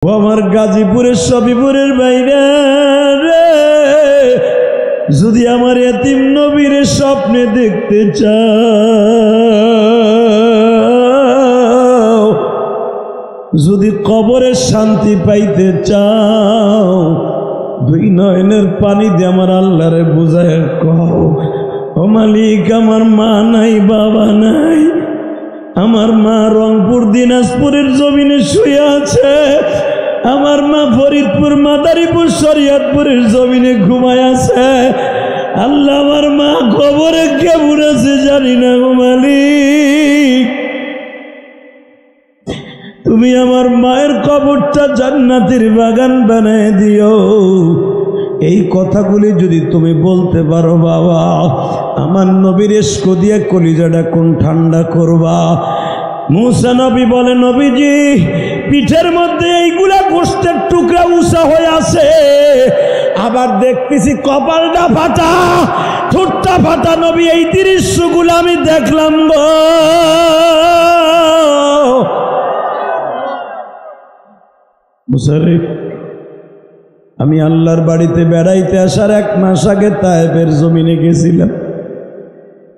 ও আমার গাজীপুরের সবিপুরের বাইরে যদি আমার এতিম নবীর স্বপ্নে দেখতে চাও, যদি কবরের শান্তি পাইতে চাও, দুই নয়নের পানি দিয়ে আমার আল্লাহরে বুঝায় কও, ও মালিক আমার মা নাই বাবা নাই, আমার মা রংপুর দিনাজপুরের জমিনে শুয়ে আছে, আমার মা ফরিদপুর মাদারীপুর শরিয়তপুরের জমিনে ঘুমায় আছে, আল্লাহ আমার মা কবরে কেমন আছে জানি না গো মালিক, তুমি আমার মায়ের কবরটা জান্নাতের বাগান বানায় দিও। এই কথাগুলি যদি তুমি বলতে পারো বাবা, আমার নবীর ইশক দিয়ে কলিজাটা কোন ঠান্ডা করবা। মুসা নবী বলে, নবীজি পিঠের মধ্যে এইগুলা গোশতের টুকরা উষা হয়ে আছে, আবার দেখতেছি কপালটা ফাটা ঠোঁটটা ফাটা, নবী এই দৃশ্যগুলো আমি দেখলাম গো। মুসারে আমি আল্লাহর বাড়িতে বেড়াইতে আসার 1 মাস আগে তায়েফের জমিনে গেছিলাম।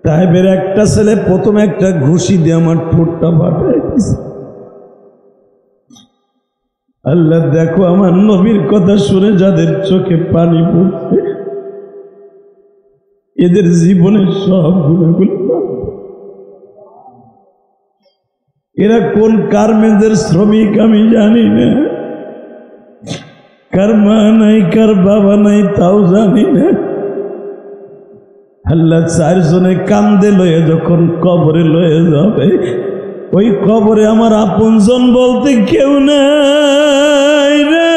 তায়েফের একটা ছেলে প্রথম একটা ঘুষি দিয়ে আমার ঠোঁটটা ফাটাই দিয়েছে। আল্লাহ দেখো আমার নবীর কথা শুনে যাদের চোখে পানি পড়ছে, এদের জীবনের সব গুণাগুলো, এরা কোন গার্মেন্টসের শ্রমিক আমি জানি না, কার মা নাই কার বাবা নাই তাও জানি না। আল্লাহ 4 জনে কান্দে লয়ে যখন কবরে লয়ে যাবে, ওই কবরে আমার আপনজন বলতে কেউ নাই রে।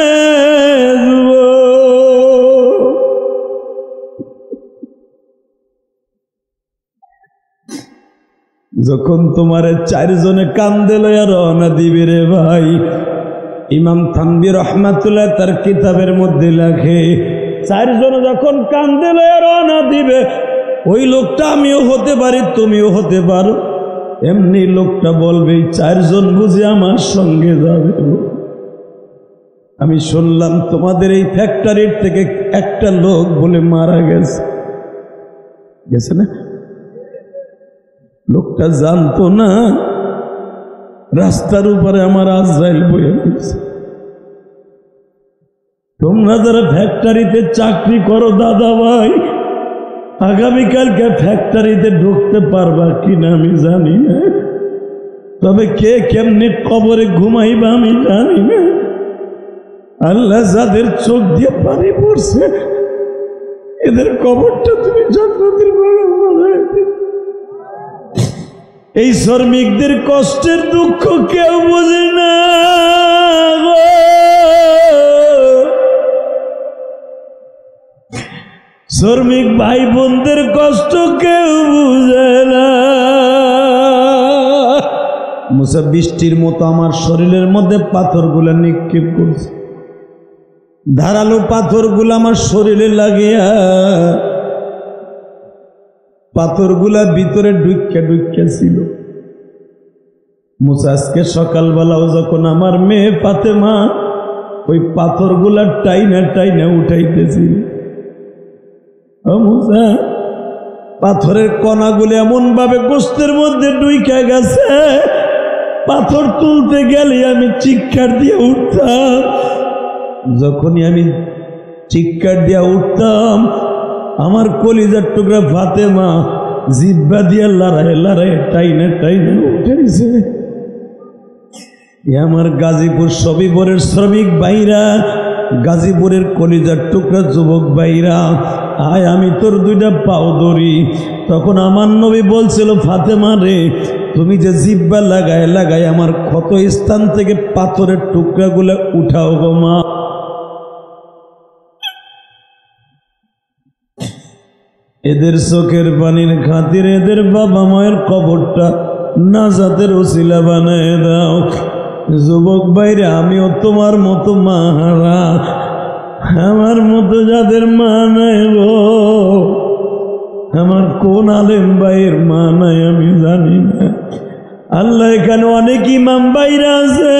যখন তোমার 4 জনে কান্দে লইয়া রওনা দিবে রে ভাই, ইমাম থানভী রহমাতুল্লাহ তার কিতাবের মধ্যে লেখে, 4 জন যখন কান্দে লইয়া রওনা দিবে, ওই লোকটা আমিও হতে পারি তুমিও হতে পারো, এমনি লোকটা বলবে 4 জন বুঝে আমার সঙ্গে যাবে। আমি শুনলাম তোমাদের এই ফ্যাক্টরির থেকে একটা লোক বলে মারা গেছে, গেছে না? লোকটা জানতো না রাস্তার উপরে আমার আজরাইল বয়ে গেছে। তোমরা যারা ফ্যাক্টরিতে চাকরি করো দাদা ভাই, আগামীকালকে ফ্যাক্টরিতে ঢুকতে পারবা কিনা আমি জানি না, তবে কে কেমনি কবরে ঘুমাইবা আমি জানি না। আল্লাহ যাদের চোখ দিয়ে পানি পড়ছে, এদের কবরটা তুমি জান্নাতের বাগান বানায় দিও। এই শ্রমিকদের কষ্টের দুঃখ কেউ বোঝে না গো, শ্রমিক ভাই বোনদের কষ্ট কেউ বুঝে না। মুসা বৃষ্টির মতো আমার শরীরের মধ্যে পাথরগুলা নিক্ষেপ করছে, ধারালো পাথরগুলো আমার শরীরে লাগিয়া পাথরগুলা ভিতরে ঢুকিয়া ঢুকিয়া ছিল। মুসা আজকে সকালবেলাও যখন আমার মেয়ে ফাতেমা ওই পাথরগুলা টাইনা টাইনা উঠাইতেছিল, ও মুসা পাথরের কণাগুলো এমন ভাবে গোশতের মধ্যে ঢুইকা গেছে, পাথর তুলতে গেলে আমি চিৎকার দিয়ে উঠতাম। যখনই আমি চিৎকার দিয়ে উঠতাম, আমার কলিজার টুকরা ফাতেমা জিব্বা দিয়ে লড়াই লড়াই টাইনা টাইনা উঠেছে। আমার গাজীপুর সবিপুরের শ্রমিক ভাইরা, গাজীপুরের কলিজার টুকরা যুবক ভাইরা, আয় আমি তোর 2টা পাও ধরি। তখন আমার নবী বলছিল, ফাতেমা রে, তুমি যে জিব্বা লাগায় লাগায় আমার ক্ষত স্থান থেকে পাথরের টুকরাগুলো উঠাও গো মা। এদের চোখের পানির খাতিরে এদের বাবা মায়ের কবরটা নাজাতের ওসিলা বানায় দাও। যুবক ভাইরে, আমিও তোমার মতো মা হারা, আমার মতো যাদের মা নাই গো, আমার কোন আলেম ভাইয়ের মা নাই আমি জানি না। আল্লাহ এখানে অনেক ইমাম ভাইরা আছে,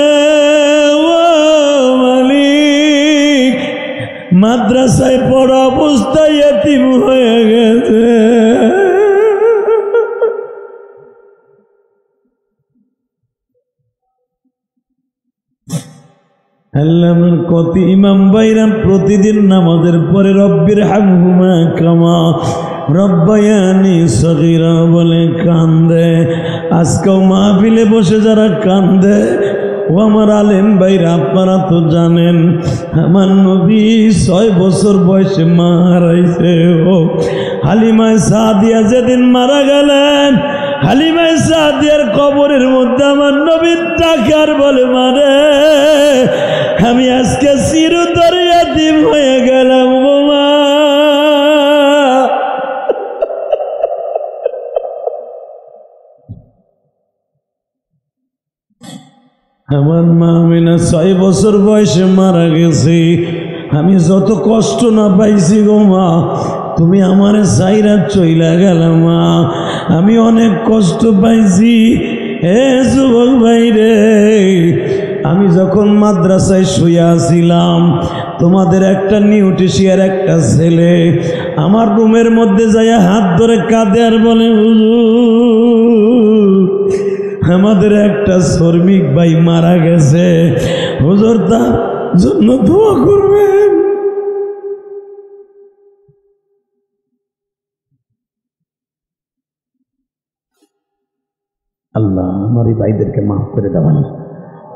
মাদ্রাসায় পড়া অবস্থায় এতিম হয়ে গেছে। আল্লাহর কত ইমাম ভাইরা প্রতিদিন নামাজের পরে রব্বির হামহুমা কামা রব্বায়ানি সগীরা বলে কান্দে। আজকেও মাহফিলে বসে যারা কান্দে, ও আমার আলেম ভাইরা, আপনারা তো জানেন আমার নবী 6 বছর বয়সে মা হারাইছে। ও হালিমা সাদিয়া যেদিন মারা গেলেন, হালিমা সাদিয়ার কবরের মধ্যে আমার নবীর টাকার বলে, মারে আমি আজকে চিরতরে ইয়াতীম হয়ে গেলাম গো মা। আমার মা আমিনা 6 বছর বয়সে মারা গেছে। আমি যত কষ্ট না পাইছি গো মা, তুমি আমারে সাইরা চইলা গেলা মা, আমি অনেক কষ্ট পাইছি। হে যুবক ভাই রে, আমি যখন মাদ্রাসায় শুয়ে ছিলাম, তোমাদের একটা নিউট্রিশিয়ার একটা ছেলে আমার রুমের মধ্যে যাইয়া হাত ধরে কাঁদে আর বলে, হুজুর আমাদের একটা শ্রমিক ভাই মারা গেছে, হুজুর তার জন্য দোয়া করবেন। আল্লাহ আমার এই ভাইদেরকে মাফ করে দেবেন,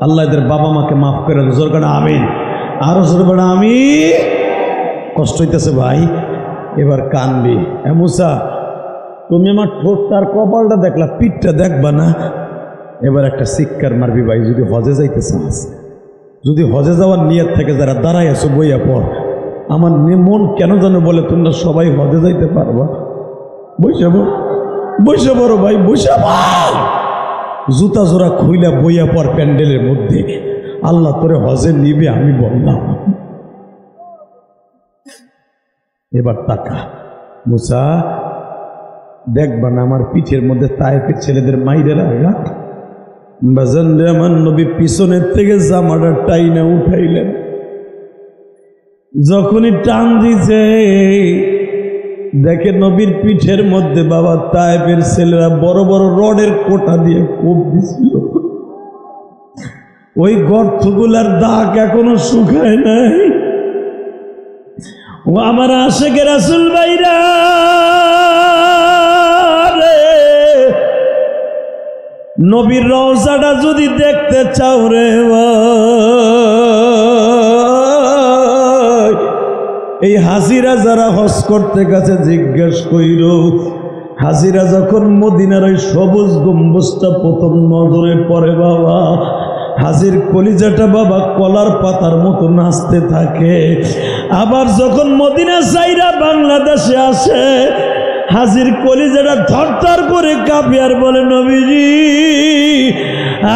আল্লাহ এদের বাবা মাকে মাফ করে দেন। জোর করে আমিন, আরো জোর করে আমি। কষ্ট হইতেছে ভাই, এবার কানবি। মুসা, তুমি আমার ঠোঁটটার কপালটা দেখলা, পিঠটা দেখবা না? এবার একটা শিক্ষার মারবি ভাই, যদি হজে যাইতে চাস, যদি হজে যাওয়ার নিয়ত থেকে যারা দাঁড়াই আছো বইয়া পড়। আমার মন কেন যেন বলে তোমরা সবাই হজে যাইতে পারবা। বসে বড় ভাই, বসে জুতা জোড়া খুইলা বইয়া পর প্যান্ডেলের মধ্যে, আল্লাহ তোরে হজে নিবে আমি বললাম। এবার টাকা মুসা দেখবা না আমার পিঠের মধ্যে তায়েফের ছেলেদের মাইরে লাগা। বাজান রে, আমার নবী পিছনের থেকে জামাটা টাইনা উঠাইলেন। যখনই টান দিছে, দেখে নবীর পিঠের মধ্যে বাবা তায়েফের ছেলেরা বড় বড় রডের কোটা দিয়ে কোপ দিছিল। ওই গর্তগুলার দাগ এখনো শুকায় নাই। ও আমার আশেকের রাসূল ভাইরা রে, নবীর রওজাটা যদি দেখতে চাও রে এই হাজিরা যারা হজ করতে গেছে জিজ্ঞেস কইর, হাজিরা যখন মদিনার ওই সবুজ গম্বুজটা প্রথম নজরে পড়ে বাবা, হাজির কলিজাটা বাবা কলার পাতার মতো নাচতে থাকে। আবার যখন মদিনা সাইরা বাংলাদেশে আসে, হাজির কলিজাটা থরথর করে কাঁপে আর বলে, নবীজি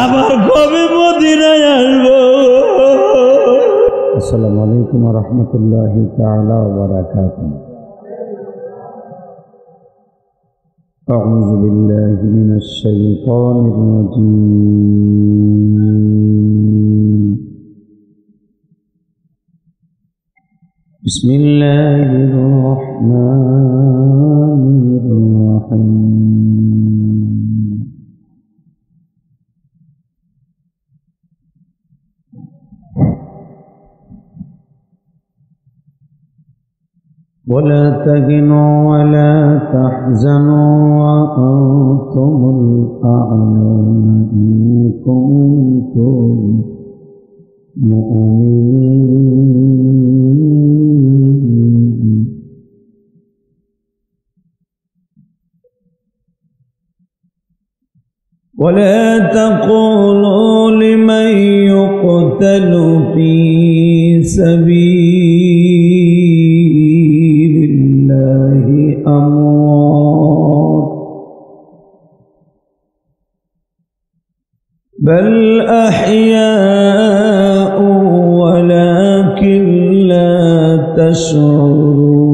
আবার কবে মদিনায় আসবো। আসসালামু আলাইকুম ওয়া রাহমাতুল্লাহি তাআলা ওয়া বারাকাতুহু। আউযু বিল্লাহি মিনাশ শাইতানির রাজীম। বিসমিল্লাহির রাহমানির রাহিম। ولا تهنوا ولا تحزنوا وأنتم الأعلون إن كنتم مؤمنين. ولا تقولوا لمن يقتل في سبيل الله أموات بل أحياء ولكن لا تشعرون.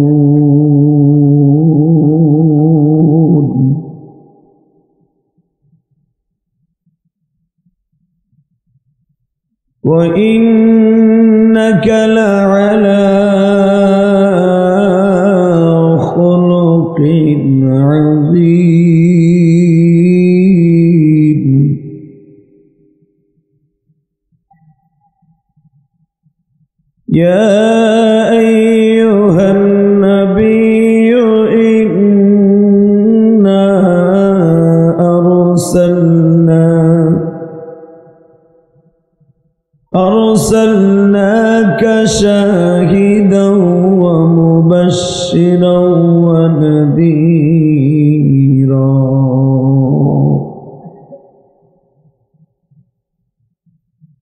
وإنك لعلى يا أيها النبي إنا أرسلناك شاهدا ومبشرا ونذيرا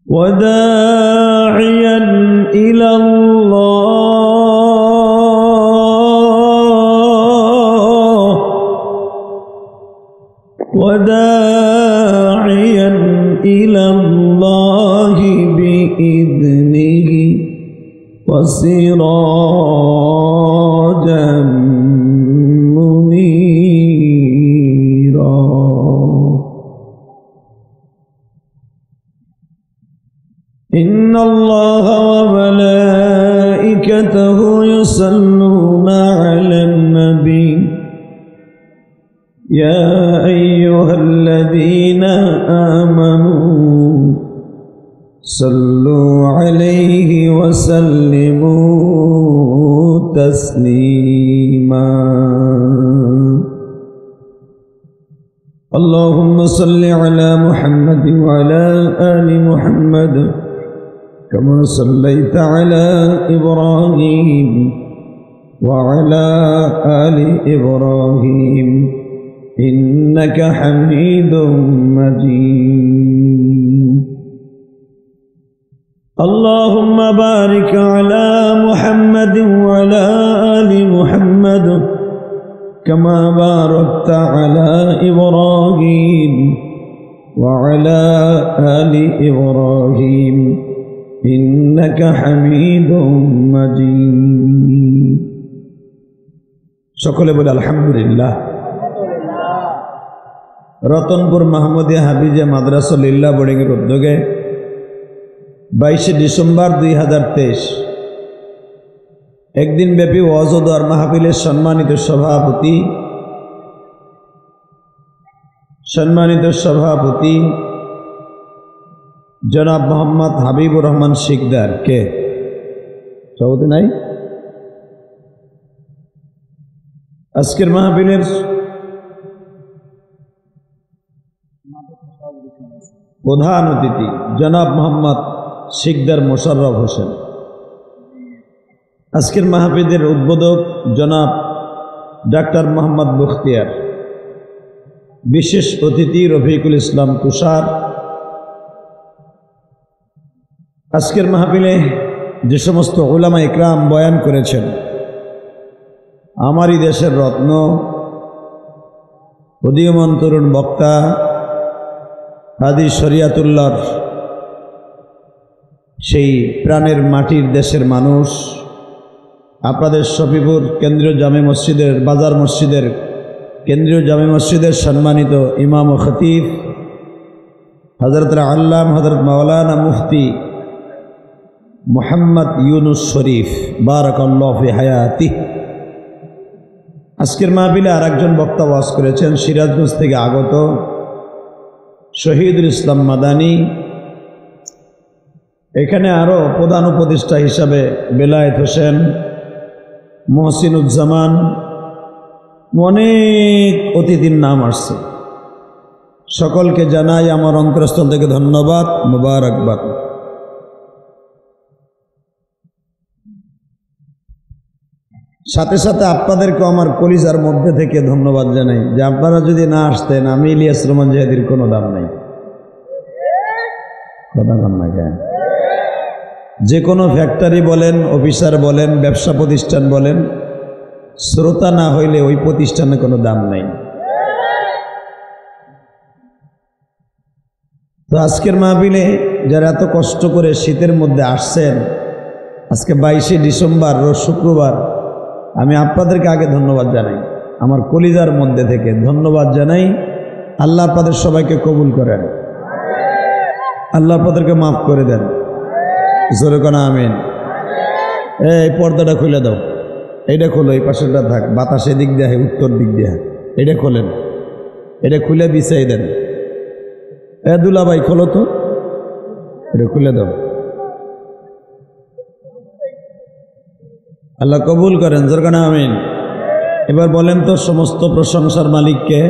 وداعيا إلى الله بإذنه وسراجا منيرا إن الله وملائكته يصلون على النبي يا أيها الذين آمنوا صلوا عليه وسلموا تسليما اللهم صل على محمد وعلى آل محمد كما صليت على إبراهيم وعلى آل إبراهيم إنك حميد مجيد اللهم بارك على محمد وعلى آل محمد كما باركت على إبراهيم وعلى آل إبراهيم إنك حميد مجيد সকলে বলে আলহামদুলিল্লাহ। রতনপুর মাহমুদিয়া হাফিজিয়া মাদ্রাসা লিল্লাহ বোর্ডিংয়ের উদ্যোগে 22 ডিসেম্বর 2023 একদিন ব্যাপী ওয়াজ ও দোয়ার মাহফিলের সম্মানিত সভাপতি জনাব মোহাম্মদ হাবিবুর রহমান শিকদার কে সভাপতি নাই? আজকের মাহফিলের প্রধান অতিথি জনাব মোহাম্মদ শিকদার মোশাররফ হোসেন। আজকের মাহফিলের উদ্বোধক জনাব ডাক্তার মোহাম্মদ মুখতিয়ার। বিশেষ অতিথি রফিকুল ইসলাম তুষার। আজকের মাহফিলে যে সমস্ত উলামা ইকরাম বয়ান করেছেন, আমারই দেশের রত্ন, উদীয়মান তরুণ বক্তা হাজী শরিয়াতুল্লাহর সেই প্রাণের মাটির দেশের মানুষ, আপনাদের শফিপুর কেন্দ্রীয় জামে মসজিদের বাজার মসজিদের কেন্দ্রীয় জামে মসজিদের সম্মানিত ইমাম ও খতিব হযরত আল্লাম হযরত মাওলানা মুফতি মোহাম্মদ ইউনুস শরীফ বারাকাল্লাহু ফি হায়াতিহি। আজকের মাহফিলে আরেকজন বক্তা ওয়াজ করেছেন, সিরাজগঞ্জ থেকে আগত শহীদুল ইসলাম মাদানী। এখানে আরও প্রধান উপদেষ্টা হিসাবে বেলায়েত হোসেন, মহসিনুজ্জামান, অনেক অতিথির নাম আসছে। সকলকে জানাই আমার অন্তরস্থল থেকে ধন্যবাদ, মুবারকবাদ। সাথে সাথে আপনাদেরকে আমার কলিজার মধ্যে থেকে ধন্যবাদ জানাই যে আপনারা যদি না আসতেন আমি ইলিয়াস রহমান জাহেদীর কোনো দাম নাই। কথা বল না কেন? যে কোনো ফ্যাক্টরি বলেন, অফিসার বলেন, ব্যবসা প্রতিষ্ঠান বলেন, শ্রোতা না হইলে ওই প্রতিষ্ঠানে কোনো দাম নাই। তো আজকের মাহফিলে যারা এত কষ্ট করে শীতের মধ্যে আসছেন, আজকে 22 ডিসেম্বর রোজ শুক্রবার, আমি আপনাদেরকে আগে ধন্যবাদ জানাই, আমার কলিজার মধ্যে থেকে ধন্যবাদ জানাই। আল্লাহ আপনাদের সবাইকে কবুল করেন, আল্লাহ আপনাদেরকে মাফ করে দেন। জোরে কোন আমিন। এই পর্দাটা খুলে দাও, এইটা খোলো, এই পাশেরটা থাক, বাতাস এদিক দিয়ে, উত্তর দিক দিয়ে, এটা খোলেন, এটা খুলে বিছাই দেন। দুলা ভাই খোলো তো, এটা খুলে দাও। আল্লাহ কবুল করেন, জোরকানা আমিন। এবার বলেন তো সমস্ত প্রশংসার মালিককে?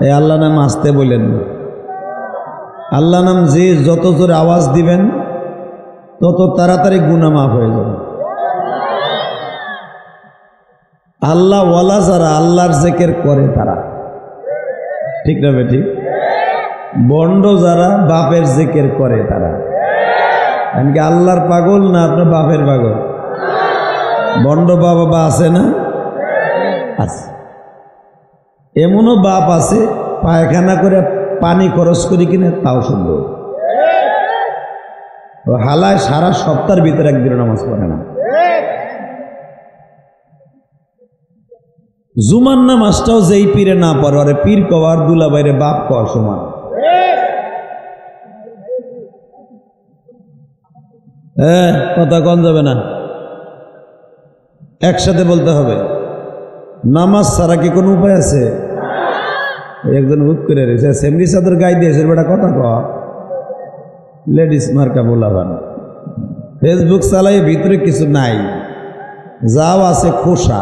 এই আল্লাহ নাম আসতে বলেন। আল্লাহ নাম যে যত জোরে আওয়াজ দিবেন তত তাড়াতাড়ি গুনাহ মাফ হয়ে যাবে। আল্লাহ ওয়ালা যারা আল্লাহর জিকির করে তারা, ঠিক না বেঠিক? বন্ড যারা বাপের জিকির করে তারা। এমনকি আল্লাহর পাগল না আপনার বাপের পাগল? বন্ড বাবা আছে না? আছে। এমনও বাপ আছে পায়খানা করে পানি খরচ করি কিনে তাও সুন্দর, হালায় সারা সপ্তাহের ভিতরে একদিন নামাজ পড়ে না। জুমার নামাজটাও যেই পীরে না পড়ে ওরে পীর কওয়ার দুলা বাইরে বাপ কওয়া সমান। কথা কম যাবে না, একসাথে বলতে হবে। নামাজ ছাড়া কি কোনো উপায় আছে? একজন হুট করে রয়েছে সেমরি চাদর গায়ে দিয়েছে, বেটা কথা ক লেডিস মার্কা বলাবান। ফেসবুক চালাই ভিতরে কিছু নাই, যাও আছে খোসা।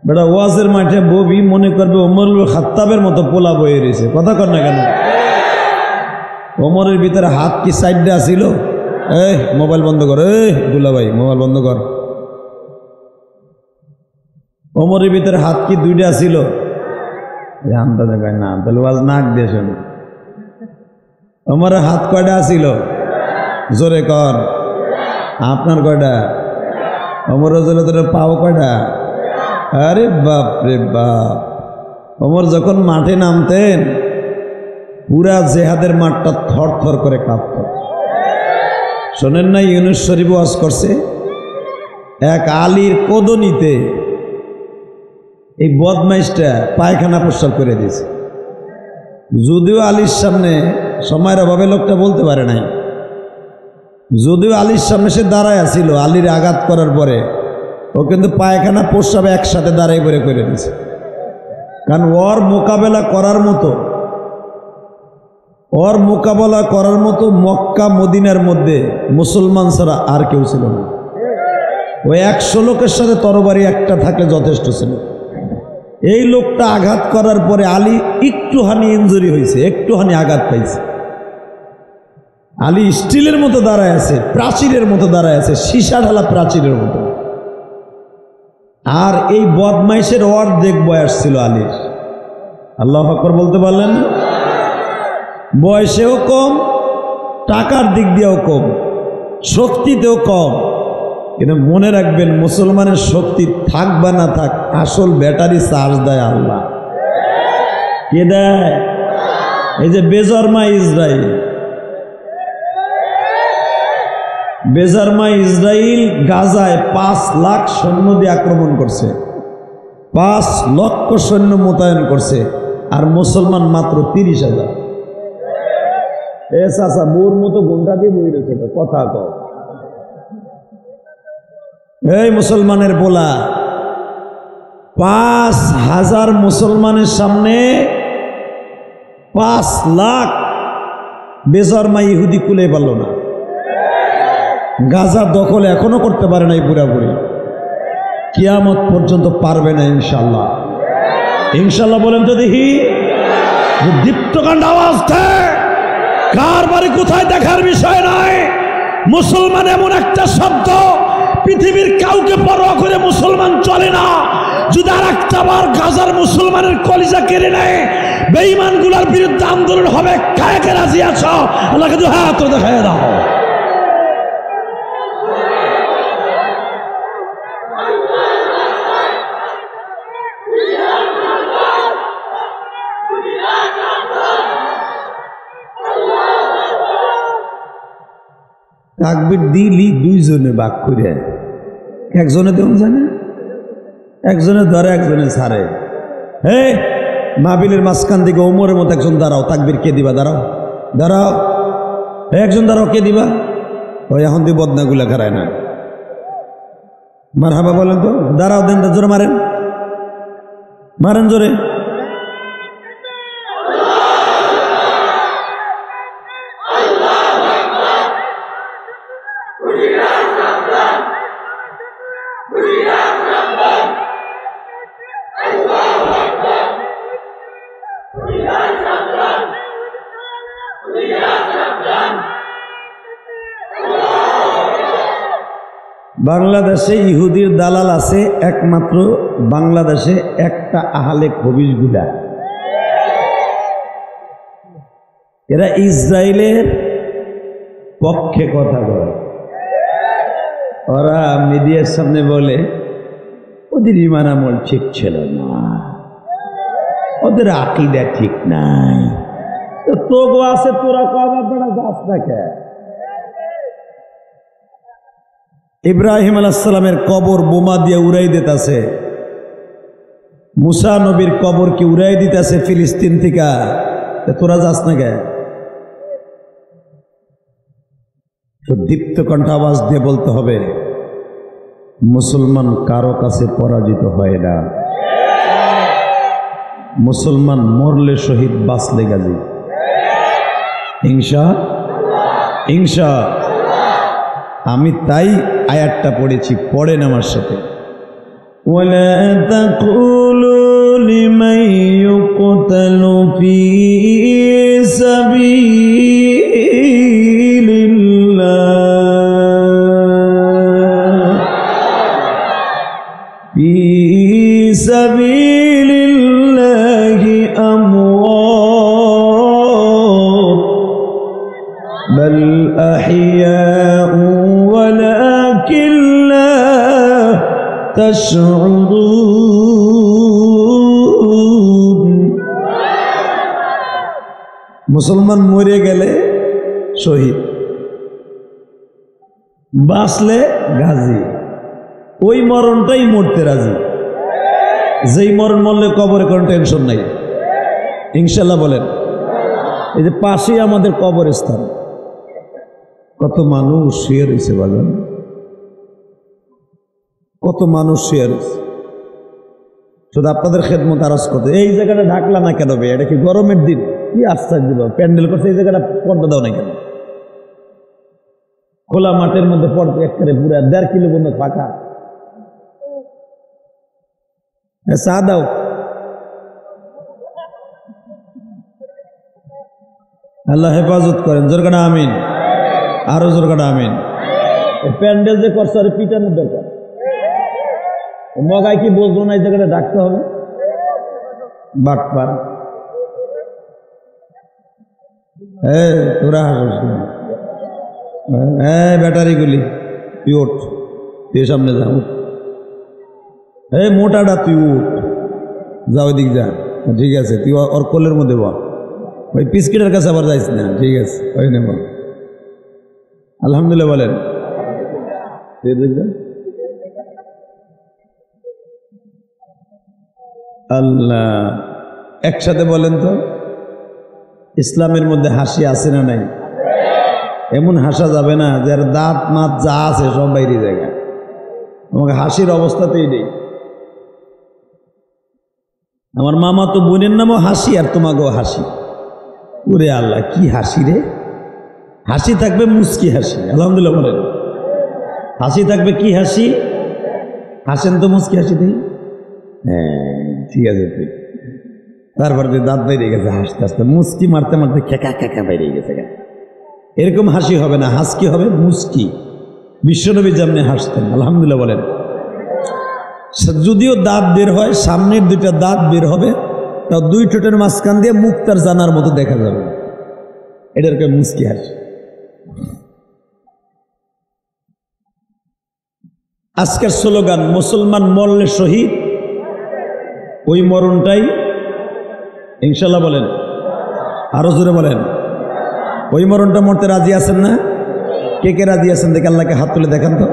বেটা ওয়াজের মাঠে ববি মনে করবে ওমরুল খাত্তাবের মতো পোলা বয়ে রয়েছে, কথা কর না কেন? ওমরের ভিতরে হাত কি সাইডে আসিল? এই মোবাইল বন্ধ কর, এই দুলা ভাই মোবাইল বন্ধ কর। ওমরের ভিতরে হাত কি দুইটা আসিল? জানতে দেখায় না, তাহলে ওয়াজ নাক দিয়ে শোন। ওমরের হাত কয়টা আসিল? জোরে কর। আপনার কয়টা? ওমরের জোরে তোর পাও কয়টা? আরে বাপ রে বাপ। ওমর যখন মাঠে নামতেন পুরা জেহাদের মাঠটা থর থর করে কাঁপত। শোনেন না, ইউনুস শরীফ ওয়াজ করছে, এক আলীর কদনিতে এই বদমাইশটা পায়খানা প্রস্রাব করে দিয়েছে। যদিও আলীর সামনে সময়ের অভাবে লোকটা বলতে পারে নাই, যদিও আলীর সামনে সে দাঁড়ায় আসিল, আলীর আঘাত করার পরে ও কিন্তু পায়খানা প্রস্রাব একসাথে দাঁড়াই করে দিয়েছে। কারণ ওর মোকাবেলা করার মতো মক্কা মদিনার মধ্যে মুসলমান ছাড়া আর কেউ ছিল না। ওই 100 লোকের সাথে তরবারি একটা থাকলে যথেষ্ট ছিল। এই লোকটা আঘাত করার পরে আলী একটুখানি ইনজুরি হয়েছে, একটুখানি আঘাত পাইছে। আলী স্টিলের মতো দাঁড়ায় আছে, প্রাচীরের মতো দাঁড়ায় আছে, সীসা ঢালা প্রাচীরের মতো। আর এই বদমাইশের অর্ধেক বয়স ছিল আলীর। আল্লাহু আকবার বলতে পারলেন? বয়সেও কম, টাকার দিক দিয়েও কম, শক্তিতেও কম। কিন্তু মনে রাখবেন, মুসলমানের শক্তি থাক বা না থাক, আসল ব্যাটারি চার্জ দেয় আল্লাহ। কে দেয়? এই যে বেজরমা ইসরাইল, গাজায় 5 লাখ সৈন্য দিয়ে আক্রমণ করছে, 5 লক্ষ সৈন্য মোতায়েন করছে, আর মুসলমান মাত্র 30,000। চাচা বোর মতো ঘন্টা দিয়ে বই রেখে কথা কও। এই মুসলমানের বলা 5,000 মুসলমানের সামনে 5 লাখ বেজরমা ইহুদি কুলে পারল না। গাজা দখল এখনো করতে পারে নাই পুরাপুরি, কিয়ামত পর্যন্ত পারবে না ইনশাল্লাহ। ইনশাল্লাহ বলেন তো দেখি। দীপ্তকাণ্ড আওয়াজ দেয়, কার বাড়ি কোথায় দেখার বিষয় নয়। মুসলমান এমন একটা শব্দ, পৃথিবীর কাউকে পরোয়া করে মুসলমান চলে না। যদি আর একটা বার গাজার মুসলমানের কলিজা কেড়ে নেয়, বেঈমানগুলোর বিরুদ্ধে আন্দোলন হবে। কাকে রাজি আছো? আল্লাহকে তো হাত দেখায় দাও। তাকবীর দিলি দুইজনে বাক করে, একজনে দেন জানে, একজনে ধরে একজনে ছাড়ে। হে মাহফিলের মাঝখান থেকে ওমরের মতো একজন দাঁড়াও, তাকবীর কে দিবা? দাঁড়াও দাঁড়াও, একজন দাঁড়াও, কে দিবা? ওই এখন তুই বদনাগুলা খারায় না, মারহাবা বলেন তো। দাঁড়াও, দেন জোরে মারেন, মারেন জোরে। বাংলাদেশে ইহুদির দালাল আছে একমাত্র বাংলাদেশে একটা আহলে খবিস গুলা। এরা ইসরায়েলের পক্ষে কথা বলে। ওরা মিডিয়ার সামনে বলে ওদের ঈমান আমল ঠিক ছিল না, ওদের আকীদা ঠিক নাই। তো গো আছে, তোরা কবা বড় গাছ থাকে। ইব্রাহিম আলাইহিস সালামের কবর বোমা দিয়ে উড়াই দিতেছে, মুসা নবীর কবর কি উড়াই দিতেছে ফিলিস্তিন থেকে। তোরা যাস না কে? তো দীপ্ত কণ্ঠ আওয়াজ দিয়ে বলতে হবে, মুসলমান কারো কাছে পরাজিত হয় না। মুসলমান মরলে শহীদ, বাঁচলে গাজী। ইনশা ইনশা। আমি তাই আয়াতটা পড়েছি, পড়েন আমার সাথে। ওয়ালা তাকুলু লিমান ইউকতালু ফি সাবিলিল্লাহ ফি সাবিলিল্লাহি আমওয়াত বাল আহইয়াউ ওয়ালাকিন লা তাশউরুন। মুসলমান মরে গেলে শহীদ, বাঁচলে গাজী। ওই মরণটাই মরতে রাজি। যেই মরণ মরলে কবরে কোনো টেনশন নাই, ইনশাল্লাহ বলেন। এই যে পাশেই আমাদের কবরস্থান, কত মানুষ শুয়ে রয়েছে বলেন, কত মানুষ শুয়ে রয়েছে। শুধু আপনাদের খেদমত আরজ করতে। এই জায়গাটা ঢাকলা না কেন ভাই? এটা কি গরমের দিন? কি আশ্চর্য প্যান্ডেল করছে, এই জায়গাটা পর্দা দাও না কেন? খোলা মাঠের মধ্যে পর্দা একেবারে পুরা 1.5 কিলো পর্যন্ত ফাঁকা। চা দাও। আল্লাহ হেফাজত করেন। জোরকাটা আমিন, আরো জোরকাটা আমিন। প্যান্ডেল যে করছে আর পিটানোর দরকার। মগাই কি বলবো না, এই জায়গাটা ডাকতে হবে। বাটপার তোরা হাসিস, ব্যাটারি গুলি তুই ওঠ, তুই সামনে যা। মোটাটা তুই উঠ, যা ওই দিক যা। ঠিক আছে, তুই ওর কোলের মধ্যে বল, ওই পিসকিটের কাছে আবার যাইস না। ঠিক আছে, ওই নে বল আলহামদুলিল্লাহ বলেন। আল্লাহ একসাথে বলেন তো, ইসলামের মধ্যে হাসি আছে না নাই? এমন হাসা যাবে না যার দাঁত মাত যা আছে সব বাইরে জায়গা। আমাকে হাসির অবস্থাতেই নেই। আমার মামা তো বোনের নামও হাসি, আর তোমাকেও হাসি। ওরে আল্লাহ, কি হাসি রে! হাসি থাকবে মুস্কি হাসি, আলহামদুলিল্লাহ বলেন। হাসি থাকবে কি হাসি? হাসেন তো মুস্কি হাসি দেই। হ্যাঁ ঠিক আছে, তুই তারপর দাঁত বেরিয়ে গেছে হাসতে হাসতে, মুস্কি মারতে মারতে খেকা খেকা বেরিয়ে গেছে। এরকম হাসি হবে না, হাসকি হবে মুস্কি। বিশ্বনবী যেমনি হাসতেন, আলহামদুলিল্লাহ বলেন। যদিও দাঁত বের হয়, সামনের 2টা দাঁত বের হবে, তাও 2 ঠোঁটের মাঝখান দিয়ে মুখ তার জানার মতো দেখা যাবে। এটাকে মুস্কি হাসি। আজকের স্লোগান, মুসলমান মরলে শহীদ, ওই মরণটাই ইনশাল্লাহ বলেন, আরো জোরে বলেন। ওই মরণটা মরতে রাজি আছেন না? কে কে রাজি আছেন দেখে আল্লাহকে হাত তুলে দেখান তো।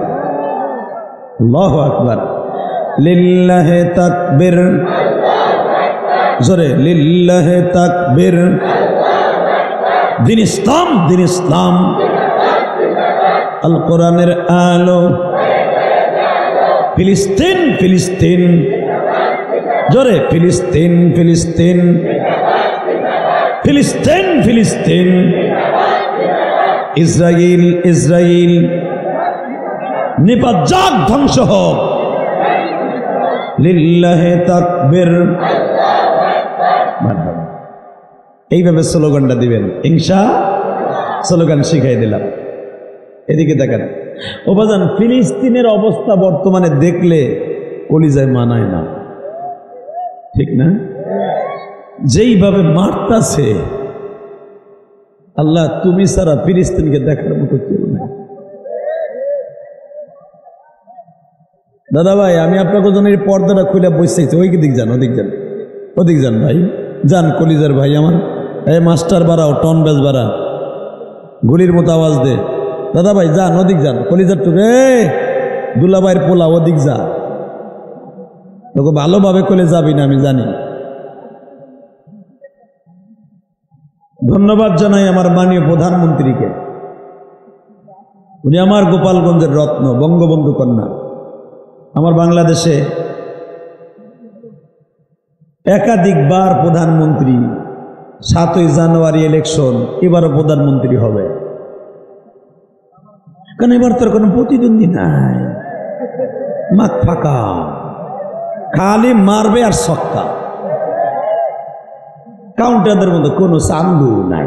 আল্লাহু আকবার। লিল্লাহি তাকবীর, জোরে লিল্লাহি তাকবীর। দিন ইসলাম, দিন ইসলাম, আল কোরআনের আলো। ফিলিস্তিন, ফিলিস্তিন, জোরে ফিলিস্তিন, ফিলিস্তিন, ফিলিস্তিন, ফিলিস্তিন। ইসরাইল, ইসরাইল নিপাত যাক, ধ্বংস হোক। লিল্লাহি তাকবীর। এইভাবে স্লোগানটা দিবেন ইনশা। স্লোগান শিখাই দিলাম। এদিকে দেখেন ও বাজান, ফিলিস্তিনের অবস্থা বর্তমানে দেখলে কলিজায় মানায় না, ঠিক না? যেইভাবে মারতাছে, আল্লাহ তুমি সারা ফিলিস্তিনকে দেখার মতো কেউ নাই। দাদা ভাই, আমি আপনাকে জন্য এই পর্দাটা খুলে বসেছি, ওই দিক যান, ওদিক যান, ওদিক যান ভাই, যান কলিজার ভাই আমার। এই মাস্টার বাড়াও, টন বেজ বাড়া, গুলির মতো আওয়াজ দে। দাদা ভাই যান, ওদিক যান, কলিজার টুকে দুলাভাইয়ের পোলা, ওদিক যা, তোকে ভালোভাবে কলে যাবি না আমি জানি। ধন্যবাদ জানাই আমার মাননীয় প্রধানমন্ত্রীকে, উনি আমার গোপালগঞ্জের রত্ন, বঙ্গবন্ধু কন্যা। আমার বাংলাদেশে একাধিকবার প্রধানমন্ত্রী, 7ই জানুয়ারি ইলেকশন, এবারও প্রধানমন্ত্রী হবে, কারণ এবার তোর কোনো প্রতিদ্বন্দ্বী নাই, মাঠ ফাঁকা, খালি মারবে আর ছক্কা, কাউন্টারদের মধ্যে কোনো চান্দু নাই।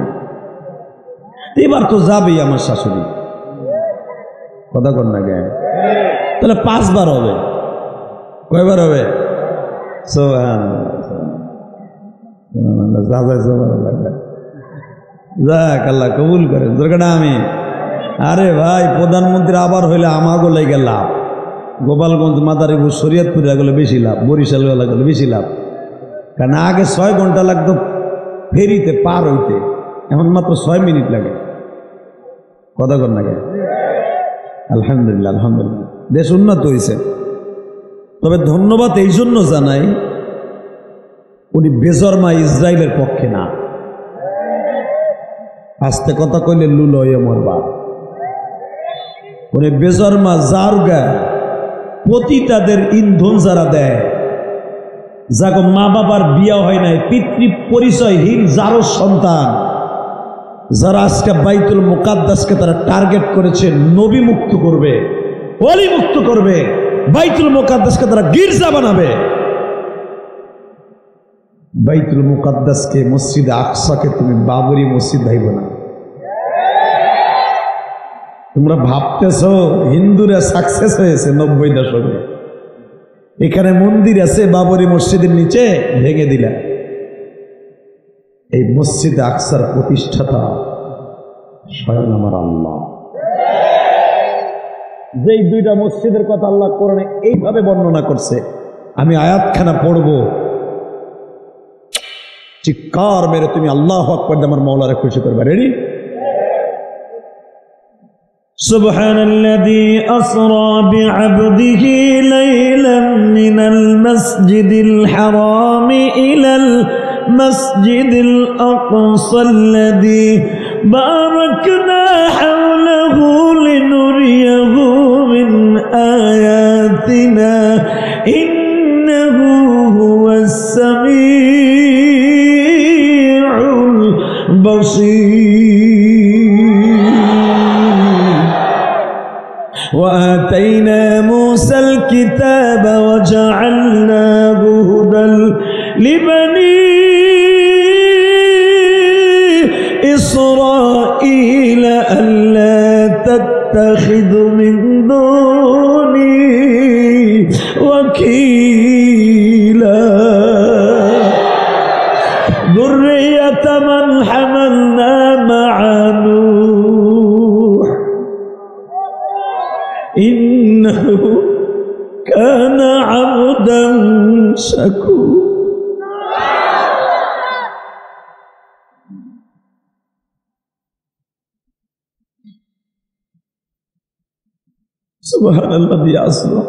এবার তো যাবেই আমার শাশুড়ি, কথা কর না গে, তাহলে 5 বার হবে, কয়বার হবে? যাক আল্লাহ কবুল করে দরকারটা আমি। আরে ভাই, প্রধানমন্ত্রী আবার হইলে আমাগো লেগে লাভ, গোপালগঞ্জ, মাদারীপুর, শরীয়তপুর এগুলো বেশি লাভ, বরিশাল এগুলো বেশি লাভ, কারণ আগে 6 ঘন্টা লাগতো ফেরিতে পার হইতে, এখন মাত্র 6 মিনিট লাগে, কথা কর না গে। আলহামদুলিল্লাহ, আলহামদুলিল্লাহ, দেশ উন্নত হয়েছে। তবে ধন্যবাদ এই জন্য জানাই, উনি বেজরমা ইসরায়েলের পক্ষে না, আস্তে কথা কইলে লুল হয়ে মরবা। উনি বেজরমা জারগা পতিতাদের ইন্ধন যারা দেয়, যাকে মা বাবার বিয়া হয় নাই, পিতৃ পরিচয়হীন যারও সন্তান, যারা আজকে বাইতুল মুকাদ্দাসকে তারা টার্গেট করেছে, নবী মুক্ত করবে, ওলি মুক্ত করবে, বাইতুল মুকাদ্দাসকে তারা গির্জা বানাবে। বাইতুল মুকাদ্দাসকে, মসজিদ আকসাকে তুমি বাবরি মসজিদ ভাইব না। তোমরা ভাবতেছ হিন্দুরা সাকসেস হয়েছে 90 দশকে, এখানে মন্দির আছে বাবরি মসজিদের নিচে, ভেঙে দিলা। এই মসজিদ আকসার প্রতিষ্ঠাতা স্বয়ং আমার আল্লাহ। যেই 2টা মসজিদের কথা আল্লাহ কোরআনে এইভাবে বর্ণনা করছে, আমি আয়াতখানা পড়ব, চিৎকার মেরে তুমি আল্লাহু আকবার আমার মাওলারে খুশি করবে। রেডি? সুবহানাল্লাযী আসরা বিআবদিহি লাইলান মিনাল মাসজিদিল হারাম ইলাল মাসজিদিল আকসাল্লাযী বারাকনা হাওলাহু লিনুরিয়াহু মিন আয়াতিনা ইন্নাহু হুয়াস সামিউল বাসীর। وآتينا موسى الكتاب وجعلناه هدى لبني إسرائيل ألا تتخذوا من دوني وكيلا ذرية من حملنا مع نوح إنه كان عبدا شكورا। সুবহানাল্লাযী আসরা,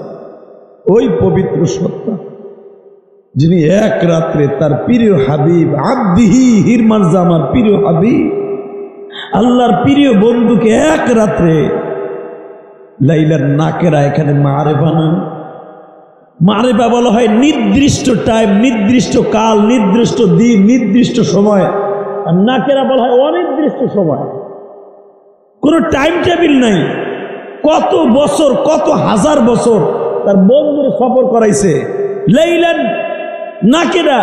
ওই পবিত্র সত্তা যিনি এক রাত্রে তার প্রিয় হাবিব আব্দিহি হিরমানজা, আমার প্রিয় হাবিব আল্লাহর প্রিয় বন্ধুকে এক রাত্রে, লাইলার নাকেরা এখানে মারেফা না, মারেফা বলা হয় নির্দিষ্ট টাইম, নির্দিষ্ট কাল, নির্দিষ্ট দিন, নির্দিষ্ট সময়, আর নাকেরা বলা হয় অনির্দিষ্ট সময়, কোনো টাইম টেবিল নাই। কত বছর, কত হাজার বছর তার বন্ধুর সফর করাইছে। লাইলান নাকেরা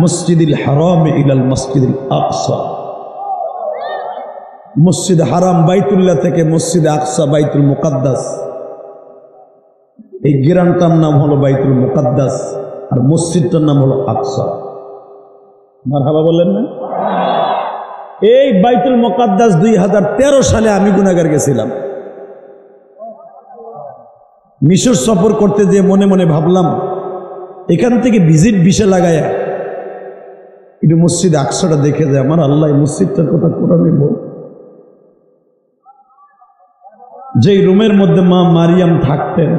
মসজিদুল হারাম ইলাল মসজিদুল আকসা, মসজিদ হারাম বাইতুল্লাহ থেকে মসজিদ আকসা বাইতুল মুকাদ্দাস, এই গ্রামটার নাম হলো বাইতুল মুকাদ্দাস আর মসজিদটার নাম হলো আকসা। মারহাবা বলেন না? এই বাইতুল মুকাদ্দাস 2013 সালে আমি গুনাহগার গেছিলাম। মিশর সফর করতে যেয়ে মনে মনে ভাবলাম এখান থেকে ভিজিট ভিসা লাগায়া একটু মসজিদ আকসাটা দেখে যায়। আমার আল্লাহ মসজিদটার কথা কোরআনে বল, যেই রুমের মধ্যে মা মারিয়াম থাকতেন,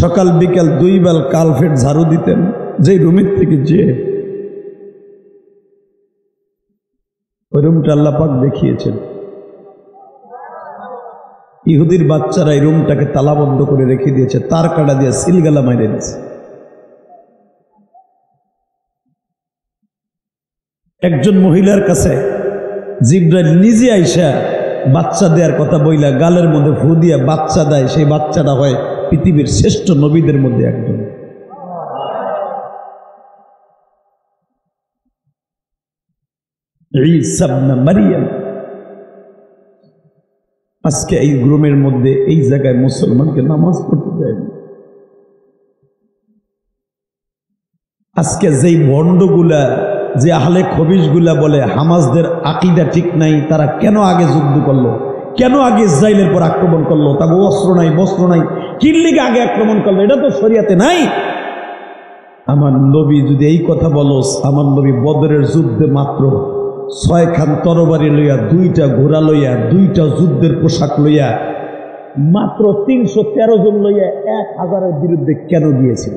সকাল বিকাল 2 বেল কালফেট ঝাড়ু দিতেন, যেই রুমের থেকে যে ওই রুমটা আল্লাহ পাক দেখিয়েছেন। ইহুদির বাচ্চারা এই রুমটাকে তালাবদ্ধ করে রেখে দিয়েছে, তার কাটা দিয়ে সিলগালা মাইরে দিয়েছে। একজন মহিলার কাছে জিবরাইল নিজে আইসা বাচ্চা দেওয়ার কথা বইলা গালের মধ্যে ফু দিয়া বাচ্চা দেয়, সেই বাচ্চাটা হয় পৃথিবীর শ্রেষ্ঠ নবীদের মধ্যে একজন। ঈসা ইবনে মারইয়াম। আজকে এই রুমের মধ্যে এই জায়গায় মুসলমানকে নামাজ পড়তে দেয় না। আজকে যেই ভণ্ডগুলা, যে আহলে খবিশগুলা বলে হামাসদের আকীদা ঠিক নাই, তারা কেন আগে যুদ্ধ করলো, কেন আগে ইসরায়েলের পর আক্রমণ করলো, তাকে অস্ত্র নাই বস্ত্র নাই, কিল্লিকে আগে আক্রমণ করলো, এটা তো শরিয়াতে নাই। আমার নবী যদি এই কথা বলস, আমার নবী বদরের যুদ্ধে মাত্র 6 খান তরবারি লইয়া, 2টা ঘোড়া লইয়া, 2টা যুদ্ধের পোশাক লইয়া, মাত্র 313 জন লইয়া 1000-এর বিরুদ্ধে কেন দিয়েছিল?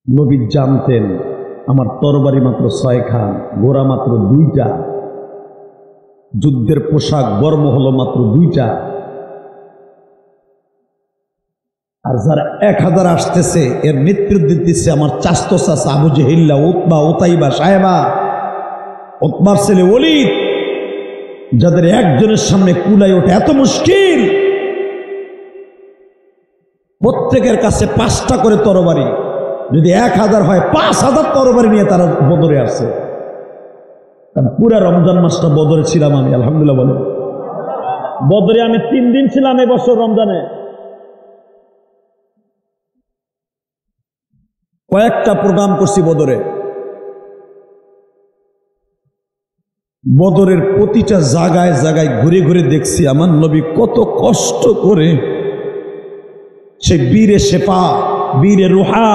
নবী জানতেন আমার তরবারি মাত্র 6 খান, ঘোড়া মাত্র 2টা, যুদ্ধের পোশাক বর্ম হলো মাত্র 2টা, আর যারা 1000 আসতেছে এর নেতৃত্ব দিচ্ছে আমার চাচতো চাচা আবু জেহিল্লা, উতবা, উতাইবা, সাহেবা, উতবার ছেলে ওলীদ, যাদের একজনের সামনে কুলাই ওঠে এত মুশকিল। প্রত্যেকের কাছে 5টা করে তরবারি, যদি 1000 হয় 5000 তরবারি নিয়ে তারা বদরে আসছে। পুরা রমজান মাসটা বদরে ছিলাম আমি, আলহামদুলিল্লাহ বলে। বদরে আমি 3 দিন ছিলাম এবছর রমজানে। কয়েকটা প্রোগ্রাম করছি বদরে। বদরের প্রতিটা জায়গায় জায়গায় ঘুরে ঘুরে দেখছি আমার নবী কত কষ্ট করে সে বীরে শেফা, বীরে রুহা,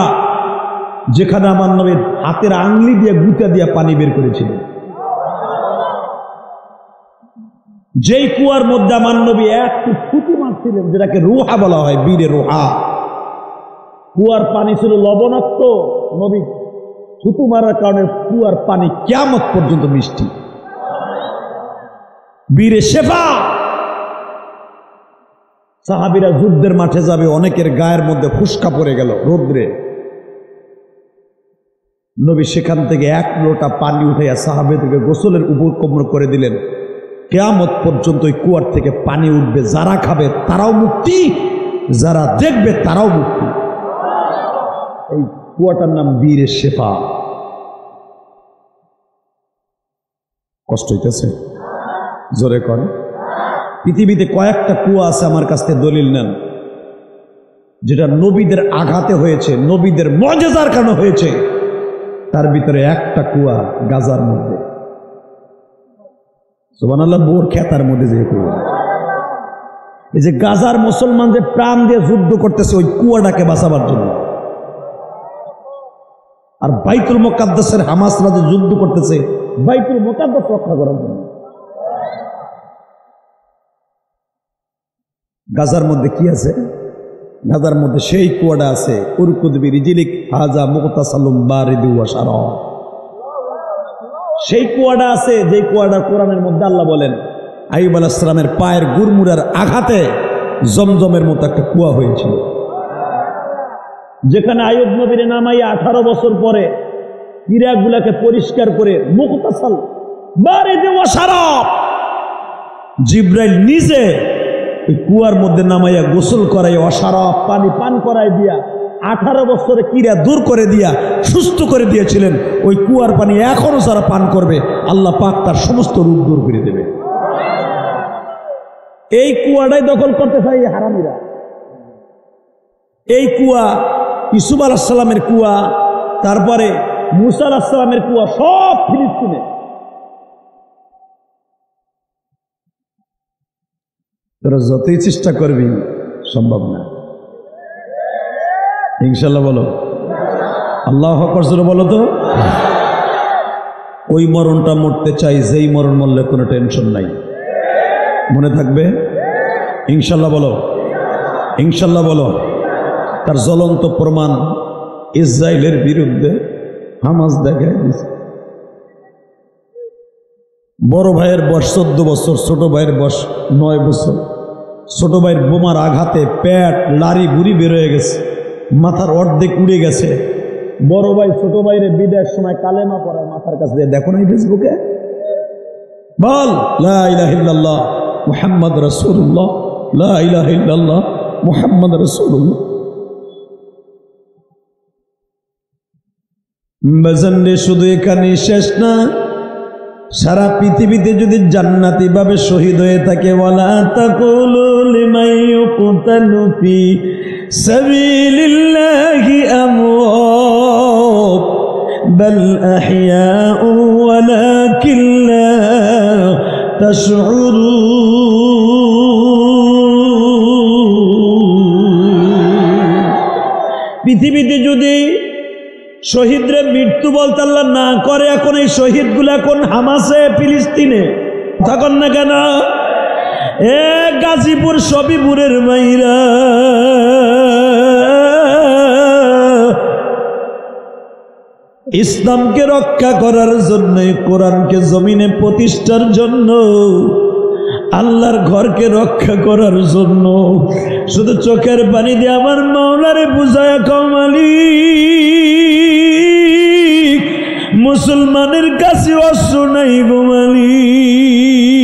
যেখানে আমার নবী হাতের আঙ্গুলি দিয়ে গুটা দিয়ে পানি বের করেছিল, যেই কুয়ার মধ্যে আমার নবী একটু ফুটি মারছিলেন, যেটাকে রুহা বলা হয়, বীরে রুহা। কুয়ার পানি ছিল লবণাক্ত, নবী থুতু মারার কারণে কুয়ার পানি কিয়ামত পর্যন্ত মিষ্টি। বীরে শেফা। সাহাবীরা যুদ্ধের মাঠে যাবে, অনেকের গায়ের মধ্যে ফুসকা পড়ে গেল রৌদ্রে, নবী সেখান থেকে 1 লোটা পানি উঠাইয়া সাহাবীদেরকে গোসলের উপক্রম করে দিলেন। কিয়ামত পর্যন্ত ওই কুয়ার থেকে পানি উঠবে, যারা খাবে তারাও মুক্তি, যারা দেখবে তারাও মুক্তি। এই কুয়াটার নাম বীরে শেফা। কষ্ট হইতেছে? জোরে কর। পৃথিবীতে কয়েকটা কুয়া আছে, আমার কাছ থেকে দলিল নেন, যেটা নবীদের আঘাতে হয়েছে, নবীদের মুজিজার কারণে হয়েছে। তার ভিতরে একটা কুয়া গাজার মধ্যে, সুবহানাল্লাহ, বোর খেতার মধ্যে যে কুয়া। এই যে গাজার মুসলমান যে প্রাণ দিয়ে যুদ্ধ করতেছে ওই কুয়াটাকে বাঁচাবার জন্য, আর বাইতুল মুকাদ্দাসের হামাসরা যে যুদ্ধ করতেছে বাইতুল মুকাদ্দাস রক্ষা করার জন্য। গাজার মধ্যে কি আছে? গাজার মধ্যে সেই কুয়াটা আছে, উরকুদ বিরিজিলিক হাজা মুগতাসালুম বারিদু ওয়া শারাব। সেই কুয়াটা আছে, যে কুয়াটা কোরআনের মধ্যে আল্লাহ বলেন আইয়ুব আলাইহিস সালামের পায়ের গুরমুড়ার আঘাতে জমজমের মতো একটা কুয়া হয়েছিল, যেখানে আইয়ুব নবীর নামাইয়া 18 বছর পরে হীরাগুলাকে পরিষ্কার করে মুগতাসাল বারিদু ওয়া শারাব, জিবরাইল নিজে এই কুয়ার মধ্যে নামাইয়া গোসল করাইয়া, অশারাব পানি পান করাই দিয়া 18 বছরে কিরা দূর করে দিয়া সুস্থ করে দিয়েছিলেন। ওই কুয়ার পানি এখনো যারা পান করবে আল্লাহ পাক তার সমস্ত রোগ দূর করে দেবে। এই কুয়াটাই দখল করতে চাই হারামিরা। এই কুয়া ইউসুফ আলাইহিস সালামের কুয়া, তারপরে মুসা আলাইহিস সালামের কুয়া, সব ফিলিস্তিনে। তোরা যতই চেষ্টা করবি সম্ভব না। ইনশাল্লাহ বলো, আল্লাহু আকবার জোরে বলো তো। ওই মরণটা মরতে চাই যেই মরণ মরলে কোনো টেনশন নাই, মনে থাকবে। ইনশাল্লাহ বলো, ইনশাল্লাহ বলো। তার জ্বলন্ত প্রমাণ ইসরায়েলের বিরুদ্ধে হামাস দেখায় দিয়েছে। বড় ভাইয়ের বয়স 14 বছর, ছোট ভাইয়ের বয়স 9 বছর। ছোট ভাইয়ের বোমার আঘাতে পেট লারি বুড়ি বেরোয় গেছে, মাথার অর্ধেক উড়ে গেছে। বড় ভাই ছোট ভাইয়ের বিদায়ের সময় কালেমা পড়ায় মাথার কাছে দিয়ে, দেখো না ফেসবুকে, বল লা ইলাহা ইল্লাল্লাহ মুহাম্মদ রাসূলুল্লাহ, লা ইলাহা ইল্লাল্লাহ মুহাম্মদ রাসূলুল্লাহ। বাজানরে শুধু এখানে শেষ না, সারা পৃথিবীতে যদি জান্নাতি ভাবে শহীদ হয়ে থাকে, ওয়ালা তাকুলু লিমান ইউকতালু ফি সাবিলিল্লাহি আমওয়াত বাল আহইয়াউ ওয়ালাকিন লা তাশউরুন। পৃথিবীতে যদি শহীদরে মৃত্যু বলতে আল্লাহ না করে, এখন এই শহীদগুলো এখন হামাসে ফিলিস্তিনে থাকুন না কেন? এ গাজীপুর সবিপুরের মাইরা, ইসলামকে রক্ষা করার জন্য, কোরআনকে জমিনে প্রতিষ্ঠার জন্য, আল্লাহর ঘরকে রক্ষা করার জন্য শুধু চোখের পানি দিয়ে আমার মাওলারে বুঝায়া কমালি, মুসলমানের কাছে অস্ত্র নাই গো মালিক,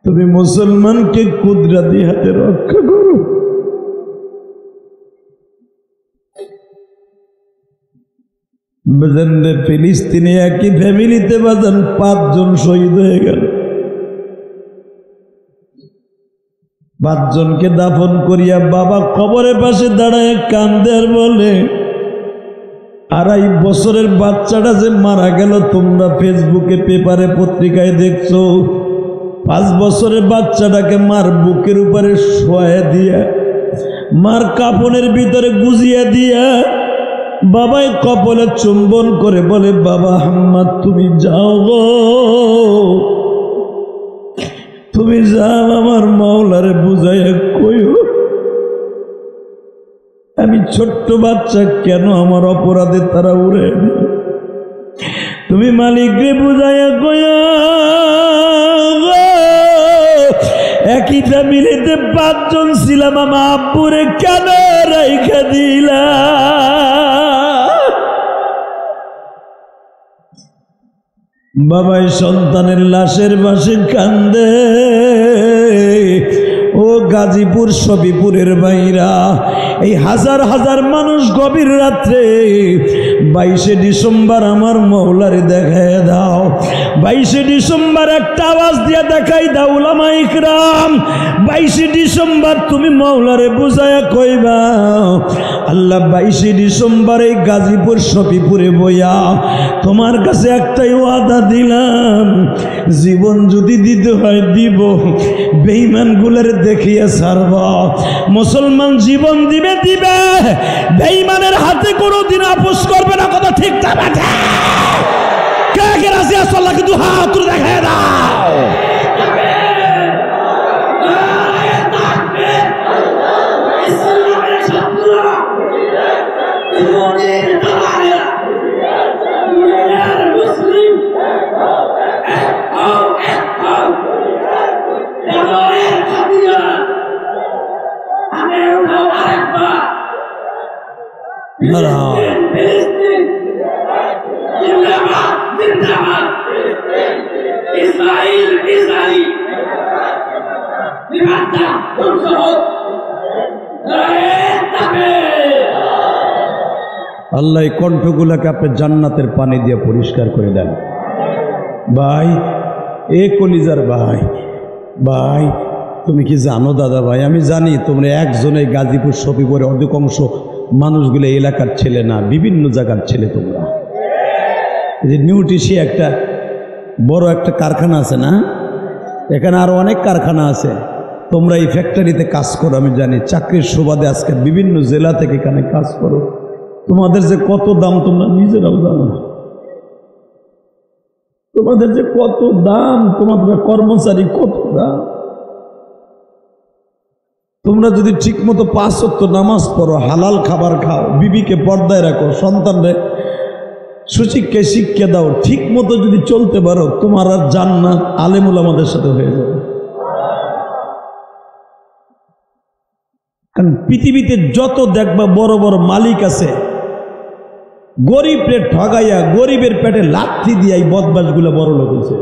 তুমি মুসলমানকে কুদরতি হাতে রক্ষা করো। বাজানরে ফিলিস্তিনে একই ফ্যামিলিতে বাজান 5 জন শহীদ হয়ে গেল। 5 জনকে দাফন করিয়া বাবা কবরের পাশে দাঁড়ায় কান্দে আর বলে, 2.5 বছরের বাচ্চাটা যে মারা গেল তোমরা ফেসবুকে পেপারে পত্রিকায় দেখছো। 5 বছরের বাচ্চাটাকে মার বুকের উপরে শোয়া দিয়া, মার কাপনের ভিতরে গুজিয়া দিয়া বাবাই কপালে চুম্বন করে বলে, বাবা আহমদ তুমি যাও গো, তুমি যাও, আমার মাওলারে বুঝাইয়া কইও আমি ছোট্ট বাচ্চা কেন আমার অপরাধে তারা উড়ে, তুমি মালিকরে বুঝাইয়া কইও একই ফ্যামিলিতে 5 জন ছিলাম, আমার আব্বুরে কেন রাইখা দিলা? বাবাই সন্তানের লাশের পাশে কান্দে। ও গাজীপুর সবিপুরের বাইরা, এই হাজার হাজার মানুষ গভীর রাত্রে 22শে ডিসেম্বর আমার মাওলারে দেখায় দাও। 22শে ডিসেম্বর একটা আওয়াজ দিয়ে দেখাই দাও উলামা ইকরাম, 22শে ডিসেম্বর তুমি মাওলারে বুঝায়া কইবা, আল্লাহ 22শে ডিসেম্বর এই গাজীপুর সফিপুরে বইয়া তোমার কাছে একটাই ওয়াদা দিলাম, জীবন যদি দিতে হয় দিব, বেঈমান গুলার দেখিয়া ছাড়ব। মুসলমান জীবন দিবে দিবে, বেঈমানের হাতে কোনোদিন আপোষ করবে না। কথা ঠিক না বেটা? কে কে রাজি আছো? আল্লাহকে দুই হাত তুলে দেখায় দাও। আল্লাহ এই কণ্ঠগুলাকে আপনি জান্নাতের পানি দিয়ে পরিষ্কার করে দেন। ভাই, এ কলিজার ভাই, ভাই তুমি কি জানো দাদা ভাই, আমি জানি তোমরা একজনে গাজীপুর শফিপুরে অধিকাংশ মানুষগুলো এলাকার ছেলে না, বিভিন্ন জায়গার ছেলে। তোমরা যে নিউট্রিশি একটা বড় একটা কারখানা আছে না, এখানে আরো অনেক কারখানা আছে। তোমরা এই ফ্যাক্টরিতে কাজ করো, আমি জানি চাকরির সুবাদে আজকে বিভিন্ন জেলা থেকে এখানে কাজ করো। তোমাদের যে কত দাম তোমরা নিজেরাও জানো না। তোমাদের যে কত দাম, তোমাদের কর্মচারী কত দাম। তোমরা যদি ঠিক মতো 5 ওয়াক্ত নামাজ পড়ো, হালাল খাবার খাও, বিবিকে পর্দায় রাখো, সন্তানরে সুশিক্ষায় শিক্ষা দাও, ঠিক মতো যদি চলতে পারো, তোমার আর জান্নাত আলেমুল আমাদের সাথে হয়ে যাবে। কারণ পৃথিবীতে যত দেখবা বড় বড় মালিক আছে, গরিবরে ঠগাইয়া গরিবের পেটে লাথি দিয়া এই বদমাশগুলো বড় লোক হয়েছে।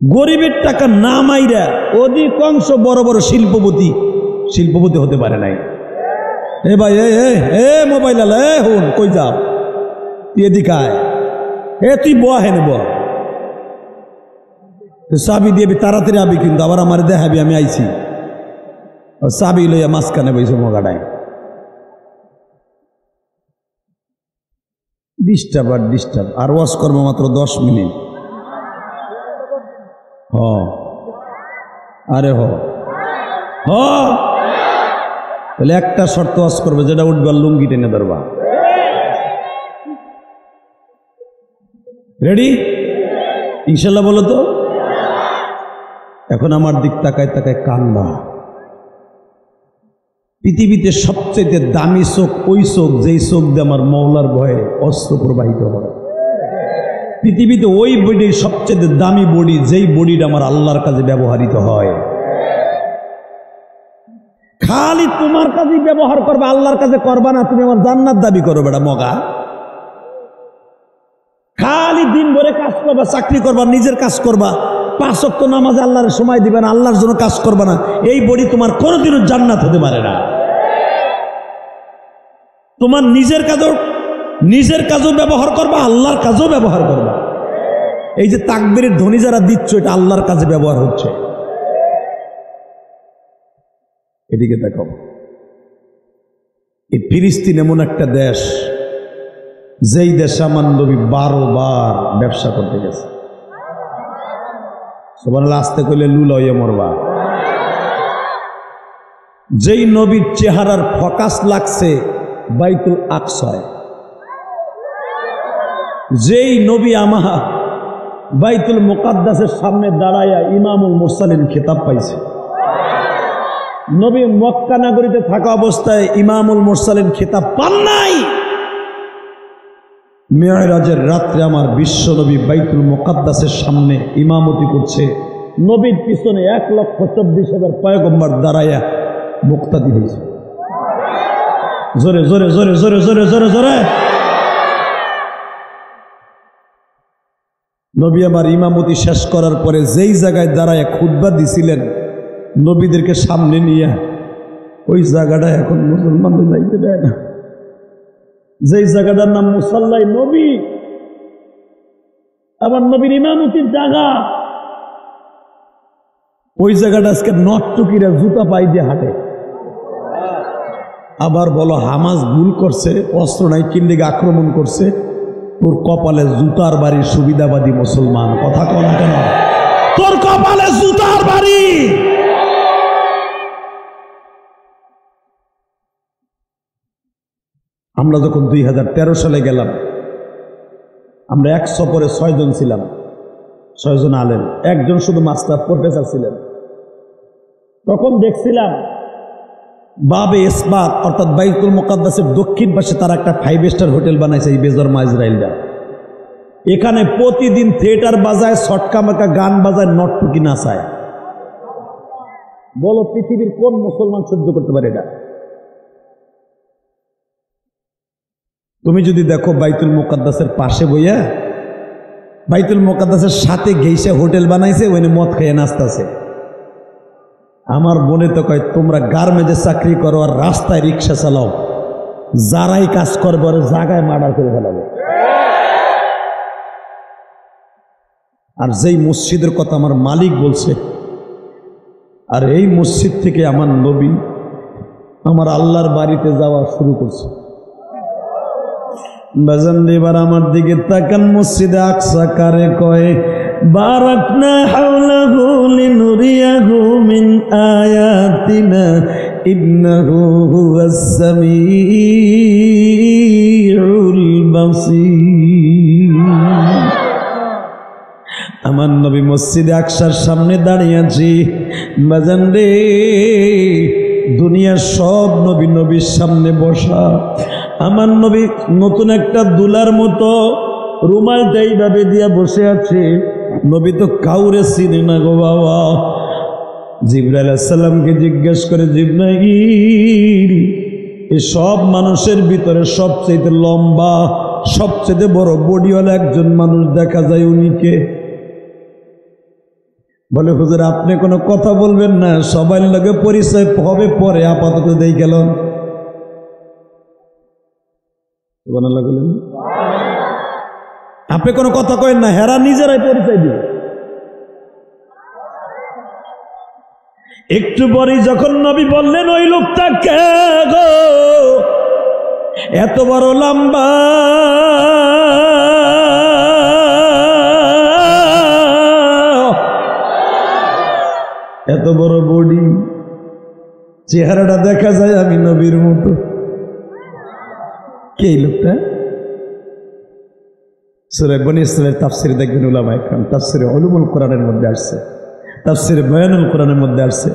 গরিবের টাকা না মাইরা অধিকাংশ বড় বড় শিল্পপতি হতে পারে নাই। এ ভাই, এ মোবাইল আলা, এ হুন কই যাও, তুই এদিকে আয়, এ তুই বহেন চাবি দিয়ে তাড়াতাড়ি আবি, কিন্তু আবার আমার দেখাবি আমি আইছি। চাবি লইয়া মাঝখানে বইছে মগাটায়। ডিস্টার্ব আর ওয়াশ করবো মাত্র 10 মিনিট। আরে তাহলে একটা শর্ত ওয়াশ করবে, যেটা উঠবার লুঙ্গি টেনে ধরবা। রেডি? ইনশাল্লাহ বলো তো। এখন আমার দিক তাকায় তাকায় কান্দা। পৃথিবীতে সবচেয়ে দামি চোখ ওই চোখ যেই চোখ দিয়ে আমার মওলার ভয়ে অস্ত্র প্রবাহিত হয়। পৃথিবীতে ওই বডি সবচেয়ে দামি বডি, যেই বডিটা আমার আল্লাহর কাছে ব্যবহৃত হয়। খালি তোমার কাছেই ব্যবহার করবে, আল্লাহর কাছে করবা না। তুমি আমার জান্নাত দাবি করো বেটা মগা। খালি দিন ভরে কাজ করবা, চাকরি করবা, নিজের কাজ করবা, 5 ওয়াক্ত নামাজে আল্লাহর সময় দিবে না, আল্লাহর জন্য কাজ করবা না। এই বডি তোমার কোনোদিনও জান্নাত হতে পারে না। তোমার নিজের কাজও ব্যবহার করবা, আল্লাহর কাজও ব্যবহার করবা। এই যে তাকবীরের ধ্বনি যারা দিচ্ছ, এটা আল্লাহর কাজে ব্যবহার হচ্ছে। এদিকে দেখো, এই ফিলিস্তিন এমন একটা দেশ, যেই দেশে আমার নবী 12 বার ব্যবসা করতে গেছে। সুবহানাল্লাহ, আসতে কইলে লুল হইয়া মরবা। যেই নবীর চেহারার ফোকাস লাগছে বাইতুল আকসায়, যেই নবী আমার বাইতুল মুকাদ্দাসের সামনে দাঁড়াইয়া ইমামুল মুরসালিন খেতাব পাইছে। নবী মক্কা নগরীতে থাকা অবস্থায় ইমামুল মুরসালিন খেতাব পান নাই। মেরাজের রাত্রে আমার বিশ্ব নবী বাইতুল মুকাদ্দাসের সামনে ইমামতি করছে। নবীর পিছনে 1,24,000 পয়গম্বর দাঁড়াইয়া মুক্তাদি হয়েছে। জোরে জোরে জোরে জোরে জোরে জোরে জোরে। নবী আমার ইমামতি শেষ করার পরে যেই জায়গায় দাঁড়ায় খুতবা দিছিলেন, নবীদেরকে সামনে নিয়ে, ওই জায়গাটা এখন মুসলমানদের যাইতে দেয় না। যেই জায়গাটার নাম মুসাল্লাই নবী, আবার নবীর ইমামতির জায়গা, ওই জায়গাটা আজকে নটটুকিরা জুতা পাই দিয়ে হাঁটে। আবার বলো হামাস ভুল করছে, অস্ত্র নাই কিনদিকে আক্রমণ করছে, তোর কপালে জুতার বাড়ি সুবিধাবাদী মুসলমান। কথা কও না কেন? তোর কপালে জুতার বাড়ি। আমরা যখন 2013 সালে গেলাম, আমরা 1 সফরে 6 জন ছিলাম, 6 জন আলেম, একজন শুধু মাস্টার প্রফেসর ছিলেন। তখন দেখছিলাম বাবে ইসবাত অর্থাৎ বাইতুল মুকাদ্দাসের দক্ষিণ পাশে তারা একটা 5 স্টার হোটেল বানাইছে, এই বেজরমা ইসরায়েলরা। এখানে প্রতিদিন থিয়েটার বাজায়, ছটকামাকা গান বাজায়, নটটুকি নাচায়। বলো পৃথিবীর কোন মুসলমান সহ্য করতে পারে এটা? তুমি যদি দেখো বাইতুল মুকাদ্দাসের পাশে বইয়া বাইতুল মুকাদ্দাসের সাথে গেইসা হোটেল বানাইছে, ওইনে মদ খেয়ে নাচতেছে। আমার বোনে তো কয়, তোমরা গার্মেন্টে চাকরি করো আর রাস্তায় রিক্সা চালাও, যারাই কাজ করবে ওর জায়গায় মার্ডার করে ফেলাবে। আর যেই মসজিদের কথা আমার মালিক বলছে, আর এই মসজিদ থেকে আমার নবী আমার আল্লাহর বাড়িতে যাওয়া শুরু করছে। বাজান এবার আমার দিকে তাকান, মসজিদে আকসা কারে কয়? বারাকনা হাওলাহু লিনুরিয়াহু মিন আয়াতিনা ইন্নাহু হুয়াস সামিউল বাসীর। আমার নবী মসজিদে আকসার সামনে দাঁড়িয়ে আছি। বাজান রে, দুনিয়ার সব নবী নবীর সামনে বসা, আমার নবী নতুন একটা দুলার মতো রুমালটা এইভাবে দিয়া বসে আছে। নবী তো কাউরে চিনে না গো বাবা। জিবরাইল আলাইহিস সালামকে জিজ্ঞেস করে, জিবরাইল, এই সব মানুষের ভিতরে সবচেয়ে লম্বা, সবচেয়ে বড় বডিওয়ালা একজন মানুষ দেখা যায়, উনি কে? বলে, হুজুর আপনি কোনো কথা বলবেন না, সবার লগে পরিচয় হবে পরে, আপাতত দেই গেলেন। আপনি কোনো কথা কয়েন না, হেরা নিজেরাই পরিচয় দিবে। একটু পরে যখন নবী বললেন, ওই লোকটা কে গো, এত বড় লম্বা, এত বড় বডি, চেহারাটা দেখা যায় আমি নবীর মতো। কে লোকটা? সূরা বনী ইসরাঈলের তাফসীরে দেখবেন উলামায়ে কেরাম, তাফসীরে উলুমুল কোরআনের মধ্যে আসছে, তাফসীরে বায়ানুল কোরআনের মধ্যে আসছে।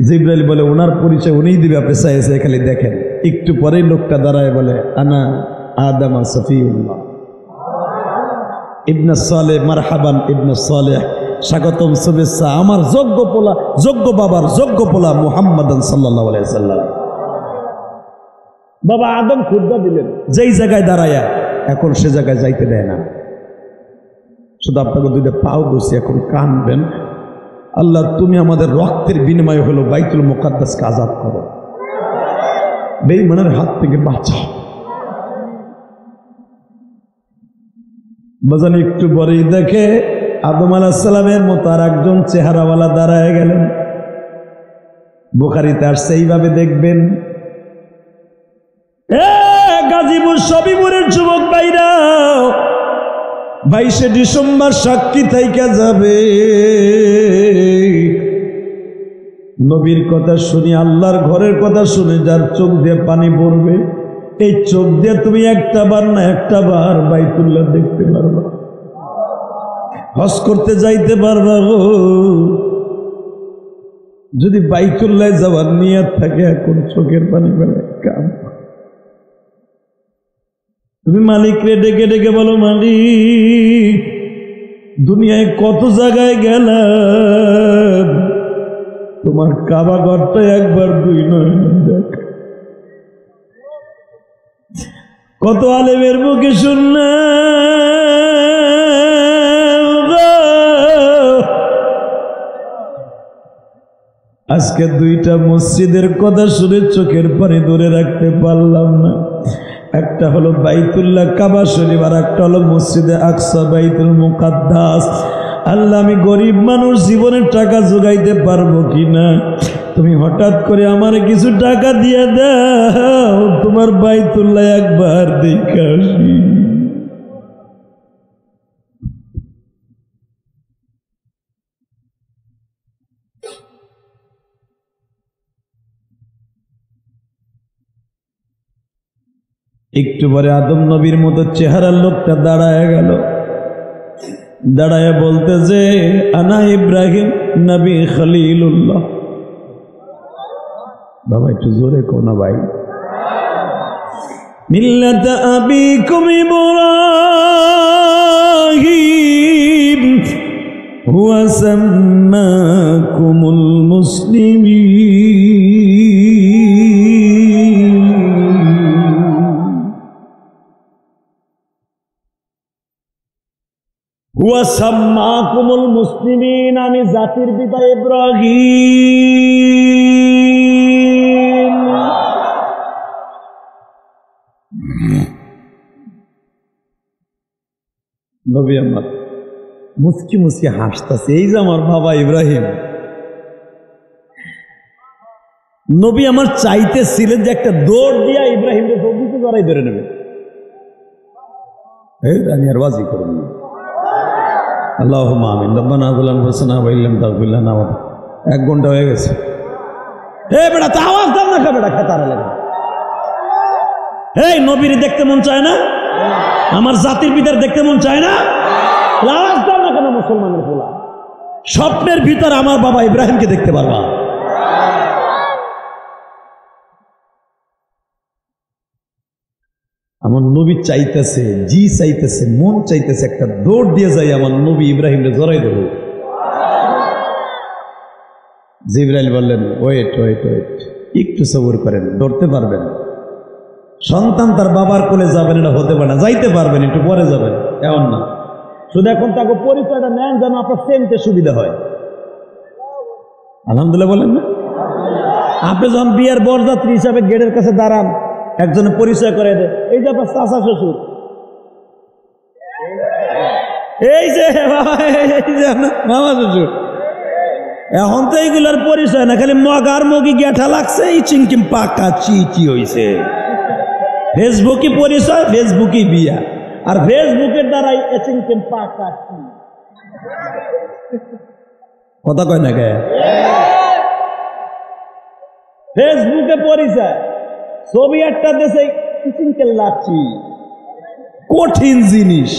জিবরাইল বলে, ওনার পরিচয় উনিই দিবে, আপনি চাইছে খালি দেখেন। একটু পরেই লোকটা দাঁড়ায় বলে, আনা আদামা সফিউল্লাহ ইবনে সালেহ, মারহাবান ইবনে সালেহ, স্বাগতম, শুভেচ্ছা, আমার যোগ্য পোলা, যোগ্য বাবার যোগ্য পোলা মুহাম্মাদান সাল্লাল্লাহু আলাইহি সাল্লাম। বাবা আদম খুতবা দিলেন যেই জায়গায় দাঁড়ায়া, এখন সে জায়গায় যাইতে দেয় না। শুধু আপনাকে দুইটা পাও বসে এখন কানবেন, আল্লাহ তুমি আমাদের রক্তের বিনিময় হলো বাইতুল মুকাদ্দাসকে আজাদ করো, বেঈমানের হাত থেকে বাঁচাও। বাজান একটু পরেই দেখে আদম আলাইহিস সালামের মতো আর একজন চেহারাওয়ালা দাঁড়ায় গেলেন। বুখারীতে আসছে, এইভাবে দেখবেন। গাজীপুর সবিপুরের যুবক ভাইরা, 22শে ডিসেম্বর সাক্ষী থাইকা যাবে। নবীর কথা শুনি, আল্লাহর ঘরের কথা শুনে যার চোখ দিয়ে পানি পড়বে, এই চোখ দিয়ে তুমি একটা বার না একটা বার বাইতুল্লাহ দেখতে পারবা, হজ করতে যাইতে পারবা গো। যদি বাইতুল্লাহ যাওয়ার নিয়ত থাকে, এখন চোখের পানি ফেলে কাম। তুমি মালিকরে ডেকে ডেকে বলো, মালিক দুনিয়ায় কত জায়গায় গেলাম, তোমার কাবা ঘরটা একবার দুই নয় দেখ। কত আলেমের মুখে শুনলাম, আজকে দুইটা মসজিদের কথা শুনে চোখের পানি ধরে রাখতে পারলাম না। একটা হলো বাইতুল্লাহ কাবা শরীফ, আর একটা হলো মসজিদে আকসা বাইতুল মুকাদ্দাস। আল্লাহ আমি গরিব মানুষ, জীবনের টাকা জোগাইতে পারবো কিনা, তুমি হঠাৎ করে আমার কিছু টাকা দিয়ে দাও, তোমার বাইতুল্লাহ একবার দেখে আসি। একটু পরে আদম নবীর মতো চেহারার লোকটা দাঁড়ায় গেল। দাঁড়ায় বলতে যে, আনা ইব্রাহিম নবী খলিলুল্লাহ। বাবা একটু জোরে কো না ভাই। মিল্লাত আবিকুম ইব্রাহিম হুয়া সাম্মাকুমুল মুসলিমিন। হুয়া সাম্মাকুমুল মুসলিমিন, আমি জাতির পিতা ইব্রাহিম। নবী আমার মুচকি মুচকি হাসতেছে, এই যে আমার বাবা ইব্রাহিম। নবী আমার চাইতেছিলেন যে একটা দৌড় দিয়া ইব্রাহিমকে সবকিছু জড়াই ধরে নেবে। আমি আর বাজি করুন না। আল্লাহুম্মা আমিন। রব্বানা যালামনা আনফুসানা ওয়া ইল্লাম তাগফির লানা ওয়া 1 ঘন্টা হয়ে গেছে। বেটা তো আওয়াজ দাও না, বেটা খেতারে লাগে। নবীর দেখতে মন চায় না? আমার জাতির পিতার দেখতে মন চায় না? আওয়াজ দাও না কেন মুসলমানের পোলা? স্বপ্নের ভিতর আমার বাবা ইব্রাহিমকে দেখতে পারবা। আমার নবী চাইতেছে, জি চাইতেছে, মন চাইতেছে একটা দৌড় দিয়ে যাই আমার নবী ইব্রাহিমকে জড়াই দেব। জিবরাইল বললেন ওয়েট ওয়েট ওয়েট, একটু সবর করেন, ধরতে পারবেন। সন্তান তার বাবার কোলে যাবেন, এটা হতে পারে না। যাইতে পারবেন, একটু পরে যাবেন, এমন না। শুধু এখন তাকে পরিচয়টা নেন যেন আপনার সেমতে সুবিধা হয়। আলহামদুলিল্লাহ বলেন না? আপনি যখন বিয়ের বরযাত্রী হিসাবে গেটের কাছে দাঁড়ান, একজনের পরিচয় করে দেয়, এই যে আপনার চাচা শ্বশুর, এই যে আপনার মামা শ্বশুর। এখন তো এইগুলোর পরিচয় না, খালি মগার মগি গেঠা লাগছে, এই চিংকিম পাকা চি হয়েছে। ফেসবুকই পরিচয়, ফেসবুকই বিয়া, আর ফেসবুকের দ্বারাই চিংকিম পাকা চি। কথা কয় না কে? ফেসবুকে পরিচয়, ছবি একটা দেশে চিংকেল লাচ্ছি, কঠিন জিনিস।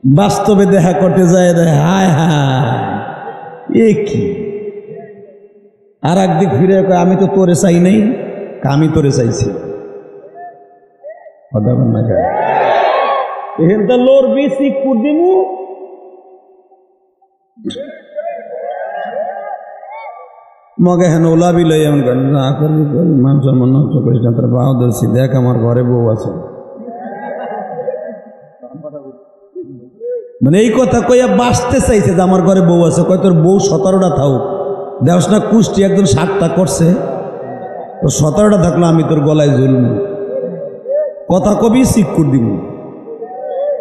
বাস্তবে দেখা করতে যায়, হায় হায় এ কি। আর একদিক ফিরে আমি তো তোরে চাই নাই, আমি তোরে চাইছি। এখানটা লড়বি, শিখপুর দিমু, মগে হেন ওলাবি লই এমন করেন না করবি, মানুষ মন নষ্ট করিস না, তার বাও ধরছি, দেখ আমার ঘরে বউ আছে। মানে এই কথা কইয়া বাঁচতে চাইছে যে আমার ঘরে বউ আছে। কয় তোর বউ 17টা থাকুক, দেওস না কুষ্টি একজন 7টা করছে, তোর 17টা থাকলো আমি তোর গলায় ঝুলবো। কথা কবি শিক্ষুর দিব।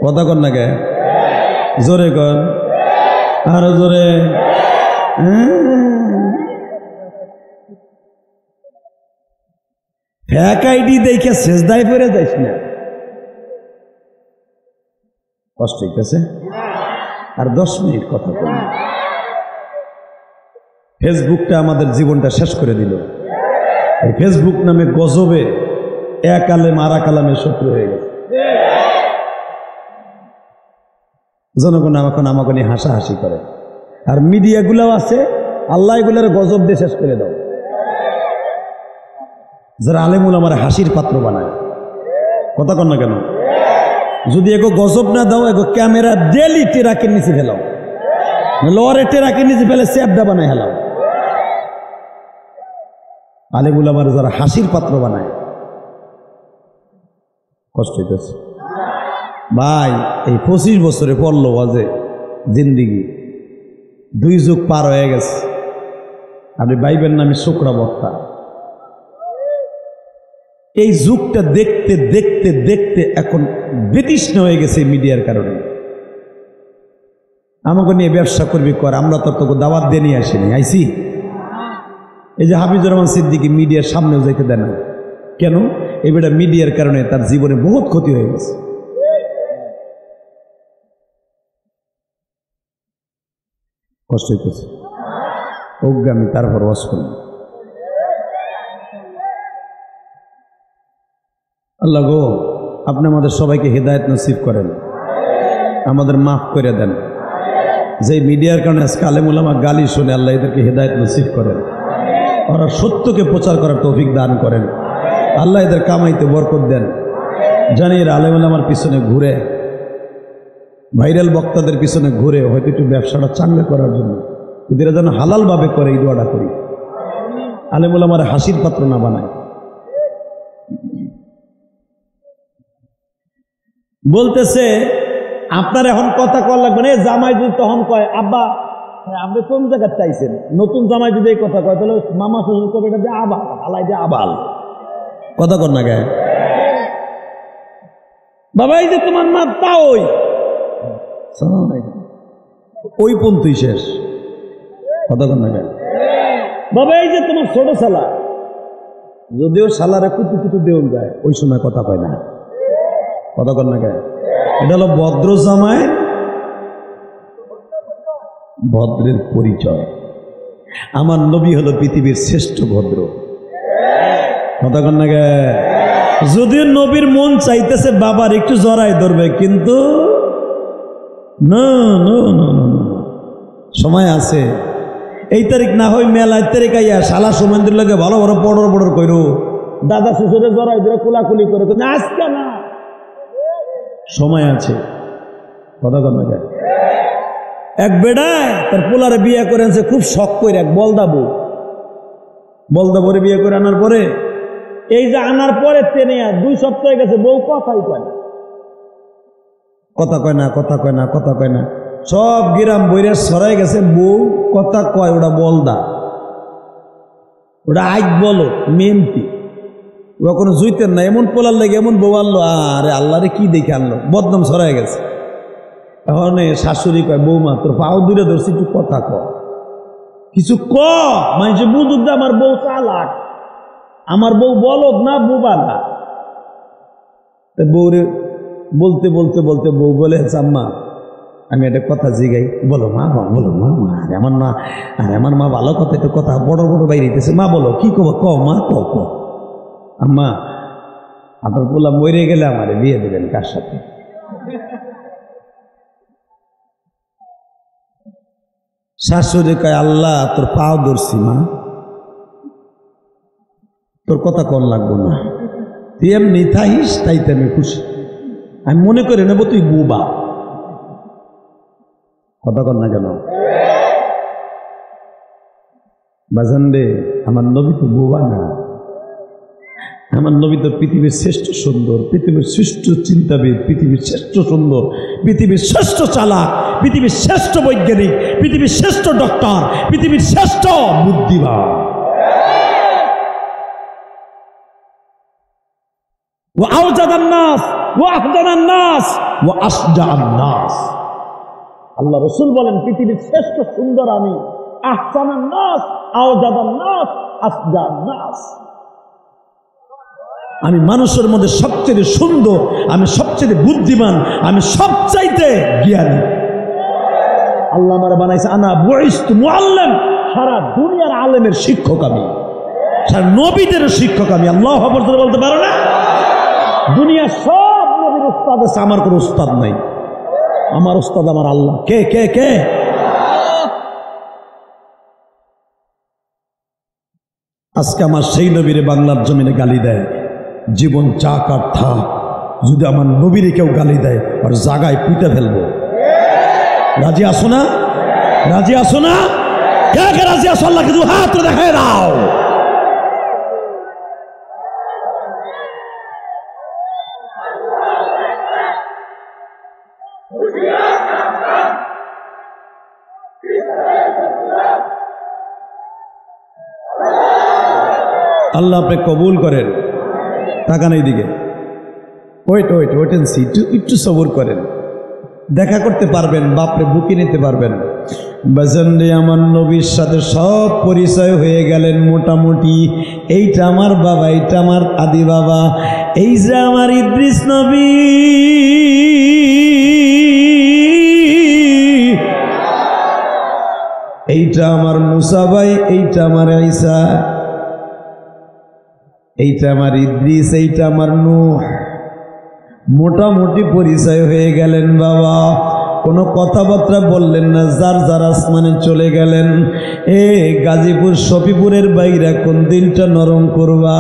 কথা কর না কে? জোরে কর, আরো জোরে। ফ্যাক আইডি দেখে সেজদায় পড়ে যাইস না, কষ্ট হইতেছে। আর 10 মিনিট কথা বলি। ফেসবুকটা আমাদের জীবনটা শেষ করে দিল। এই ফেসবুক নামে গজবে এক আলেম আর এক আলেমের শত্রু হয়ে গেছে। জনগণ এখন আমাকে নিয়ে হাসাহাসি করে। আর মিডিয়াগুলোও আছে, আল্লাহ এগুলোর গজব দিয়ে শেষ করে দাও। যারা আলেমুল আমার হাসির পাত্র বানায়, কথা কর না কেন? যদি এগো গজব না দাও, এগো ক্যামেরা ডেলি টেরাকের নিচে ফেলাও, লরে টেরাকের নিচে ফেলে স্যাপডা বানায় হেলাও। আলেমুল আমার যারা হাসির পাত্র বানায়, কষ্ট হইতেছে ভাই। এই 25 বছরে পড়লো বাজে জিন্দিগি, 2 যুগ পার হয়ে গেছে। আপনি ভাইবেন না আমি শুকরা বক্তা। এই যুগটা দেখতে দেখতে দেখতে এখন বিতৃষ্ণ হয়ে গেছে মিডিয়ার কারণে। আমাকে নিয়ে ব্যবসা করবি কর, আমরা তোকে দাওয়াত দিয়ে নিয়ে আসিনি, আইসি। এই যে হাফিজুর রহমান সিদ্দিকী মিডিয়ার সামনেও যাইতে দেয় না কেন? এবারে মিডিয়ার কারণে তার জীবনে বহুত ক্ষতি হয়ে গেছে। কষ্ট হইতেছে, অজ্ঞামী, তারপর অস্করণ। আল্লাহ গো, আপনি আমাদের সবাইকে হেদায়েত নসিব করেন, আমাদের মাফ করে দেন। যে মিডিয়ার কারণে আজকে আলেম উলামা গালি শুনে, আল্লাহ এদেরকে হেদায়েত নসিব করেন, ওরা সত্যকে প্রচার করার তৌফিক দান করেন। আল্লাহ এদের কামাইতে বরকত দেন। জানি এরা আলেম উলামার পিছনে ঘুরে, ভাইরাল বক্তাদের পিছনে ঘুরে হয়তো একটু ব্যবসাটা চাঙ্গা করার জন্য, এদের যেন হালালভাবে করে এই দোয়াটা করি। আলেম উলামার হাসির পাত্র না বানায়। বলতেছে আপনার এখন কথা কল লাগবে না। জামাই যদি তখন কয় আব্বা আপনি কোন জায়গায় চাইছেন, নতুন জামাই যদি এই কথা কয় তাহলে মামা শ্বশুর কবে এটা দিয়ে আবাল হালাই দিয়ে আবাল কথা কর না গায়ে। বাবা এই যে তোমার মা তা ওই পন্থী শেষ কথা কর না গায়ে। বাবা এই যে তোমার ছোট শালা, যদিও শালারে কুতু কুতু দেউল যায় ওই সময় কথা কয় না কথা কর না গায়ে। এটা হলো ভদ্র জামাই, ভদ্রের পরিচয়। আমার নবী হলো পৃথিবীর শ্রেষ্ঠ ভদ্র কথা কর না গায়ে। যদিও নবীর মন চাইতেছে বাবার একটু জড়াই ধরবে, কিন্তু না না না না সময় আছে। এই তারিখ না হয় মেলায় তারিখ আইয়া শালা সুমেন্দ্রের লোকে ভালো ভালো পড়র পড়র করো, দাদা শ্বশুরে জড়াই ধরে কোলাকুলি করে, আজকে না সময় আছে কথা কর না গায়ে। এক বেড়ায় তার পোলারে বিয়ে করে আনছে খুব শখ করে, এক বলদাবরে বিয়ে করে আনার পরে এই যে আনার পরে টেনে 2 সপ্তাহ গেছে, বউ কথাই কয় না কথা কয় না কথা কয় না কথা কয় না, সব গ্রাম বইরে সরাই গেছে, বউ কথা কয় ওটা বলদা, ওটা আইক বলো মেমতি, ওরা কোনো জুইতেন না। এমন পোলার লেগে এমন বউ আনলো, আরে আল্লাহরে কি দেখে আনলো, বদনাম সরাই গেছে। এখন শাশুড়ি কয় বৌমা তোর পাও দূরে ধরছি, একটু কথা ক, কিছু ক, মানুষে বুঝুক যে আমার বউ চালাক, আমার বউ বলদ না বোবা না। বউরে বলতে বলতে বলতে বউ বলে আম্মা আমি একটা কথা জিগাই, বলো মা বলো মা আরে আমার মা ভালো কথা, একটু কথা বড় বড় বাইরে দিতেছে, মা বলো কি কব ক মা ক আম্মা আপনার পোলা মরে গেলে আমারে বিয়ে দেবেন কার সাথে? শাশুড়ি কয় আল্লাহ তোর পাও ধরছি মা, তোর কথা কন লাগবো না, তুই এমনি থাইস তাইতে আমি খুশি, আমি মনে করে নেব তুই বোবা কথা কন না কেন বাজান রে। আমার নবী তো বোবা না, আমার নবী তো পৃথিবীর শ্রেষ্ঠ সুন্দর, পৃথিবীর শ্রেষ্ঠ চিন্তাবিদ, পৃথিবীর শ্রেষ্ঠ সুন্দর, পৃথিবীর শ্রেষ্ঠ চালাক, পৃথিবীর শ্রেষ্ঠ বৈজ্ঞানিক, পৃথিবীর শ্রেষ্ঠ ডক্টর, পৃথিবীর শ্রেষ্ঠ বুদ্ধিমান। আল্লাহ রাসূল বলেন পৃথিবীর শ্রেষ্ঠ সুন্দর আমি, আহসানান নাস আওজাদান নাস আসজান নাস, আমি মানুষের মধ্যে সবচেয়ে সুন্দর, আমি সবচেয়ে বুদ্ধিমান, আমি সবচাইতে জ্ঞানী। আল্লাহ আমারে বানাইছে আনা বুইস্তু মুআল্লিম, সারা দুনিয়ার আলেমের শিক্ষক আমি, সারা নবীদের শিক্ষক আমি। আল্লাহু আকবার বলতে পারো না? দুনিয়া সব নবীর উস্তাদ আছে, আমার কোনো উস্তাদ নাই, আমার উস্তাদ আমার আল্লাহ। কে কে কে? আজকে আমার সেই নবীরে বাংলার জমিনে গালি দেয়, জীবন চা কার থাক, যদি আমার নবীরে কেউ গালি দেয় আর জাগায় পুঁতে ফেলবো। রাজি আসো না? রাজি আসো না? কে কে রাজি আসো? আল্লাহকে দু হাত দেখায় দাও। আল্লাহ আপনি কবুল করেন। তাকান এই দিকে, ওয়েট এন্ড সি, একটু সবর করেন, দেখা করতে পারবেন, বাপরে বুকে নিতে পারবেন। বাজানরে আমার নবীর সাথে সব পরিচয় হয়ে গেলেন মোটামুটি। এইটা আমার বাবা, এইটা আমার আদি বাবা, এই যে আমার ইদ্রিস নবী, এইটা আমার মুসা ভাই, এইটা আমার ঈসা, এইটা আমার ইদ্রিস, এইটা আমার নূহ। মোটামুটি পরিচয় হয়ে গেলেন বাবা, কোনো কথাবার্তা বললেন না, যার যার আসমানে চলে গেলেন। গাজীপুর শফিপুরের বাইরা কোন দিনটা নরম করবা?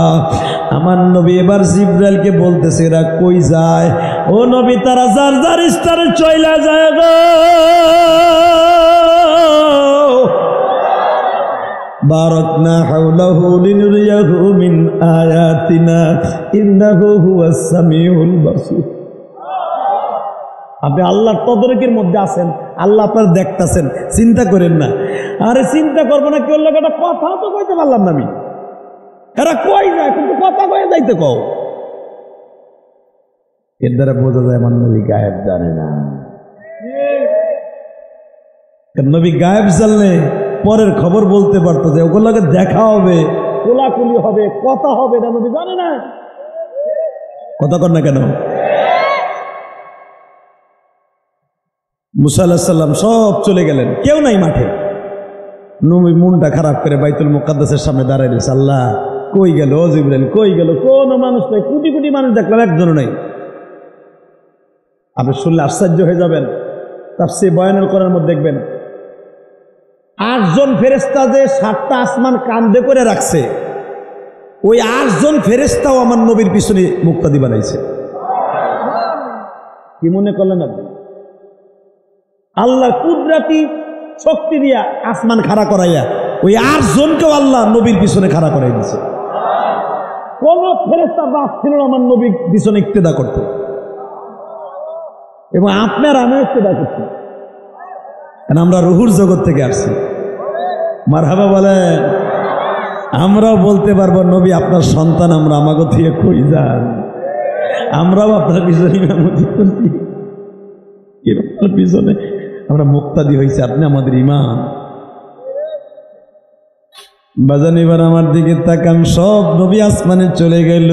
আমার নবী এবার জিবরাইলকে বলতেছে এরা কই যায়? ও নবী তারা যার যার স্থানে চলে যায় গো। বারাকনা হাওলাহু লিনুরিয়াহু মিন আয়াতিনা ইন্নাহু হুয়াস সামিউল বাসীর। আপনি আল্লাহর তদারকির মধ্যে আছেন, আল্লাহ আপনার দেখতেছেন, চিন্তা করেন না। আরে চিন্তা করবো না, কেউ লোক একটা কথা তো কইতে পারলাম না আমি। এরা কই যায় কিন্তু কথা কয়ে যাইতে কও। এর দ্বারা বোঝা যায় আমার নবী গায়েব জানে না। নবী গায়েব জানলে পরের খবর বলতে পারতো যে ওগুলোকে দেখা হবে, কোলাকুলি হবে, কথা হবে, এটা নবী জানে না। কথা কর না কেন? মুসা আলাইহিস সালাম সব চলে গেলেন, কেউ নাই মাঠে। নবী মনটা খারাপ করে বাইতুল মুকাদ্দাসের সামনে দাঁড়ায় রয়েছে। আল্লাহ কই গেল? ও জিবরাইল কই গেল? কোনো মানুষ নাই, কোটি কোটি মানুষ দেখলাম, একজনও নাই। আপনি শুনলে আশ্চর্য হয়ে যাবেন। তাফসীর বয়ানুল কোরআনের মধ্যে দেখবেন 8 জন ফেরেশতা যে 7টা আসমান কান্দে করে রাখছে, ওই 8 জন ফেরেশতাও আমার নবীর পিছনে মুক্তাদি বানাইছে। কি মনে করলেন আপনি? আল্লাহ কুদরতি শক্তি দিয়া আসমান খাড়া করাইয়া ওই 8 জনকেও আল্লাহ নবীর পিছনে খাড়া করাই দিয়েছে। কোন ফেরেশতা বাদ ছিল আমার নবীর পিছনে ইক্তেদা করতে, এবং আপনার আমি ইক্তেদা করছি, কারণ আমরা রুহুর জগৎ থেকে আসছি। মারহাবা বলেন। আমরাও বলতে পারবো নবী আপনার সন্তান, আমরা আমাকে থেকে কই যান, আমরাও আপনার পিছনে ইমামতি করছি, আপনার পিছনে আমরা মুক্তাদি হয়েছি, আপনি আমাদের ইমাম। বাজান এবার আমার দিকে তাকান, সব নবী আসমানে চলে গেল।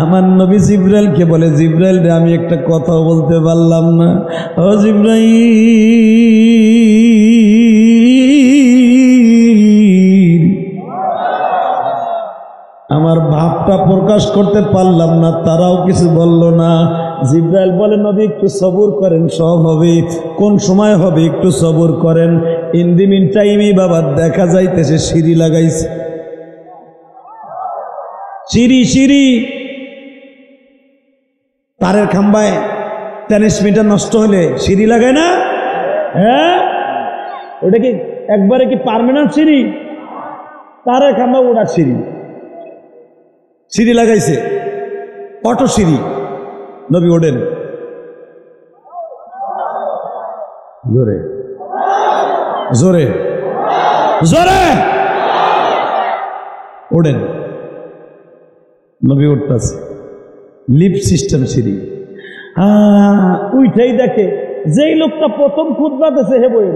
আমার নবী জিবরাইলকে বলে, জিবরাইল রে আমি একটা কথা বলতে পারলাম না। ও জিবরাইল, আমার ভাবটা প্রকাশ করতে পারলাম না, তারাও কিছু বলল না। জিবরাইল বলে, নবী একটু সবুর করেন, সব হবে। কোন সময় হবে একটু সবুর করেন। ইন দি মিন টাইমই বাবা দেখা যাইতেছে সিঁড়ি লাগাইছে। সিঁড়ি তারের খাম্বায় ট্রান্সমিটার নষ্ট হলে সিঁড়ি লাগায় না? হ্যাঁ, ওটা কি একবারে কি পার্মানেন্ট সিঁড়ি? তারের খাম্বা ওটা সিঁড়ি লাগাইছে, অটো সিঁড়ি। নবী ওঠেন, জোরে জোরে জোরে ওঠেন। নবী উঠতেছে, লিফট সিস্টেম সিঁড়ি। উইঠাই দেখে যেই লোকটা প্রথম খুতবা দিয়েছে হে বই,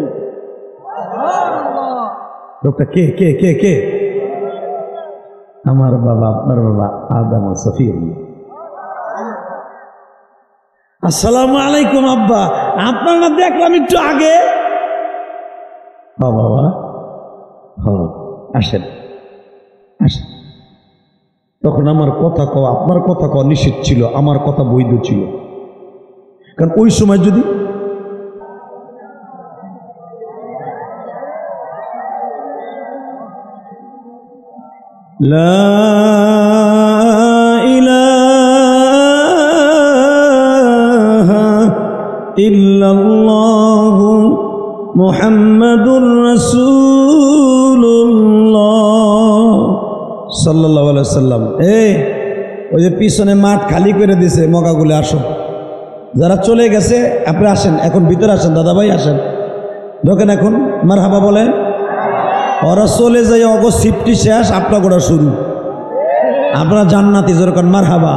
লোকটা কে কে কে কে? আমার বাবা, আপনার বাবা আদম ও সফিউল্লাহ। আসসালামু আলাইকুম আব্বা, আপনার না দেখলাম একটু আগে। বাবা আসেন আসেন। তখন আমার কথা কওয়া, আপনার কথা কওয়া নিষেধ ছিল, আমার কথা বৈধ ছিল। কারণ ওই সময় যদি লা ইলাহা ইল্লাল্লাহু মুহাম্মাদুর রাসূলুল্লাহ সাল্লাল্লাহু আলাইহি সাল্লাম। ওই যে পিছনে মাঠ খালি করে দিছে, মগাগুলো আসো, যারা চলে গেছে আপনি আসেন, এখন ভিতরে আসেন, দাদা ভাই আসেন, ঢোকেন এখন, মারহাবা বলেন। ওরা চলে যায়, অগো সিফটি শেষ, আপনার গোড়া শুরু, আপনারা জান্নাতি, যেরকম মারহাবা।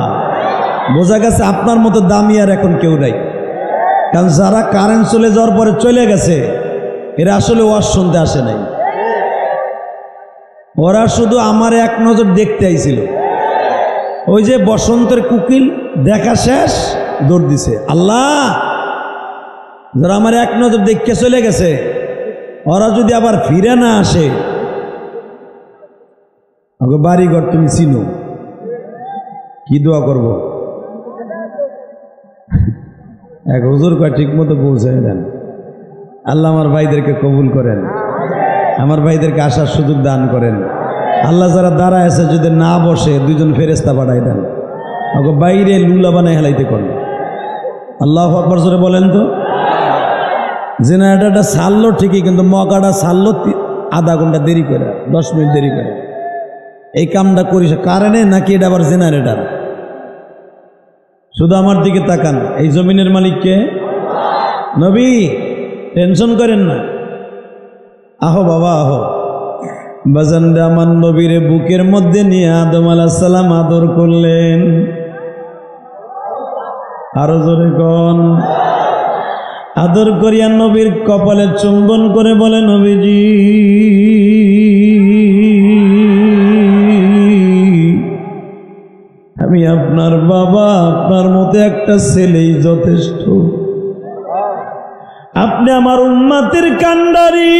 বোঝা গেছে আপনার মতো দামি আর এখন কেউ নাই। কারণ যারা কারেন্ট চলে যাওয়ার পরে চলে গেছে, এরা আসলে ওয়াজ শুনতে আসে নাই, ওরা শুধু আমার এক নজর দেখতে আইছিল। ওই যে বসন্তের কুকিল দেখা শেষ দৌড় দিছে। আল্লাহ, যারা আমার এক নজর দেখতে চলে গেছে, ওরা যদি আবার ফিরে না আসে, বাড়িঘর তুমি চিনো, কি দোয়া করব? এক হুজুর কয় ঠিক মতো পৌঁছায় দেন। আল্লাহ আমার ভাইদেরকে কবুল করেন, আমার ভাইদেরকে আসার সুযোগ দান করেন। আল্লাহ যারা দাঁড়ায় আছে যদি না বসে, 2 জন ফেরেশতা পাঠাই দেন, ওকে বাইরে লুলা বানাই হেলাইতে করেন। আল্লাহু আকবার জোরে বলেন তো। জেনারেটরটা ছাড়লো ঠিকই, কিন্তু মকাটা ছাড়লো আধা ঘন্টা দেরি করে, 10 মিনিট দেরি করে। এই কামটা করিস কারেন্টে নাকি এটা আবার জেনারেটর? শুধু আমার দিকে তাকান, এই জমিনের মালিককে নবী টেনশন করেন না, আহো বাবা আহো। বাজানরা আমার নবীরে বুকের মধ্যে নিয়ে আদম আলাইহিস সালাম আদর করলেন। আরো জোরে কোন, আদর করিয়া নবীর কপালে চুম্বন করে বলে, নবীজি আমি আপনার বাবা, আপনার মতো একটা ছেলেই যথেষ্ট। আপনি আমার উম্মতের কান্ডারি,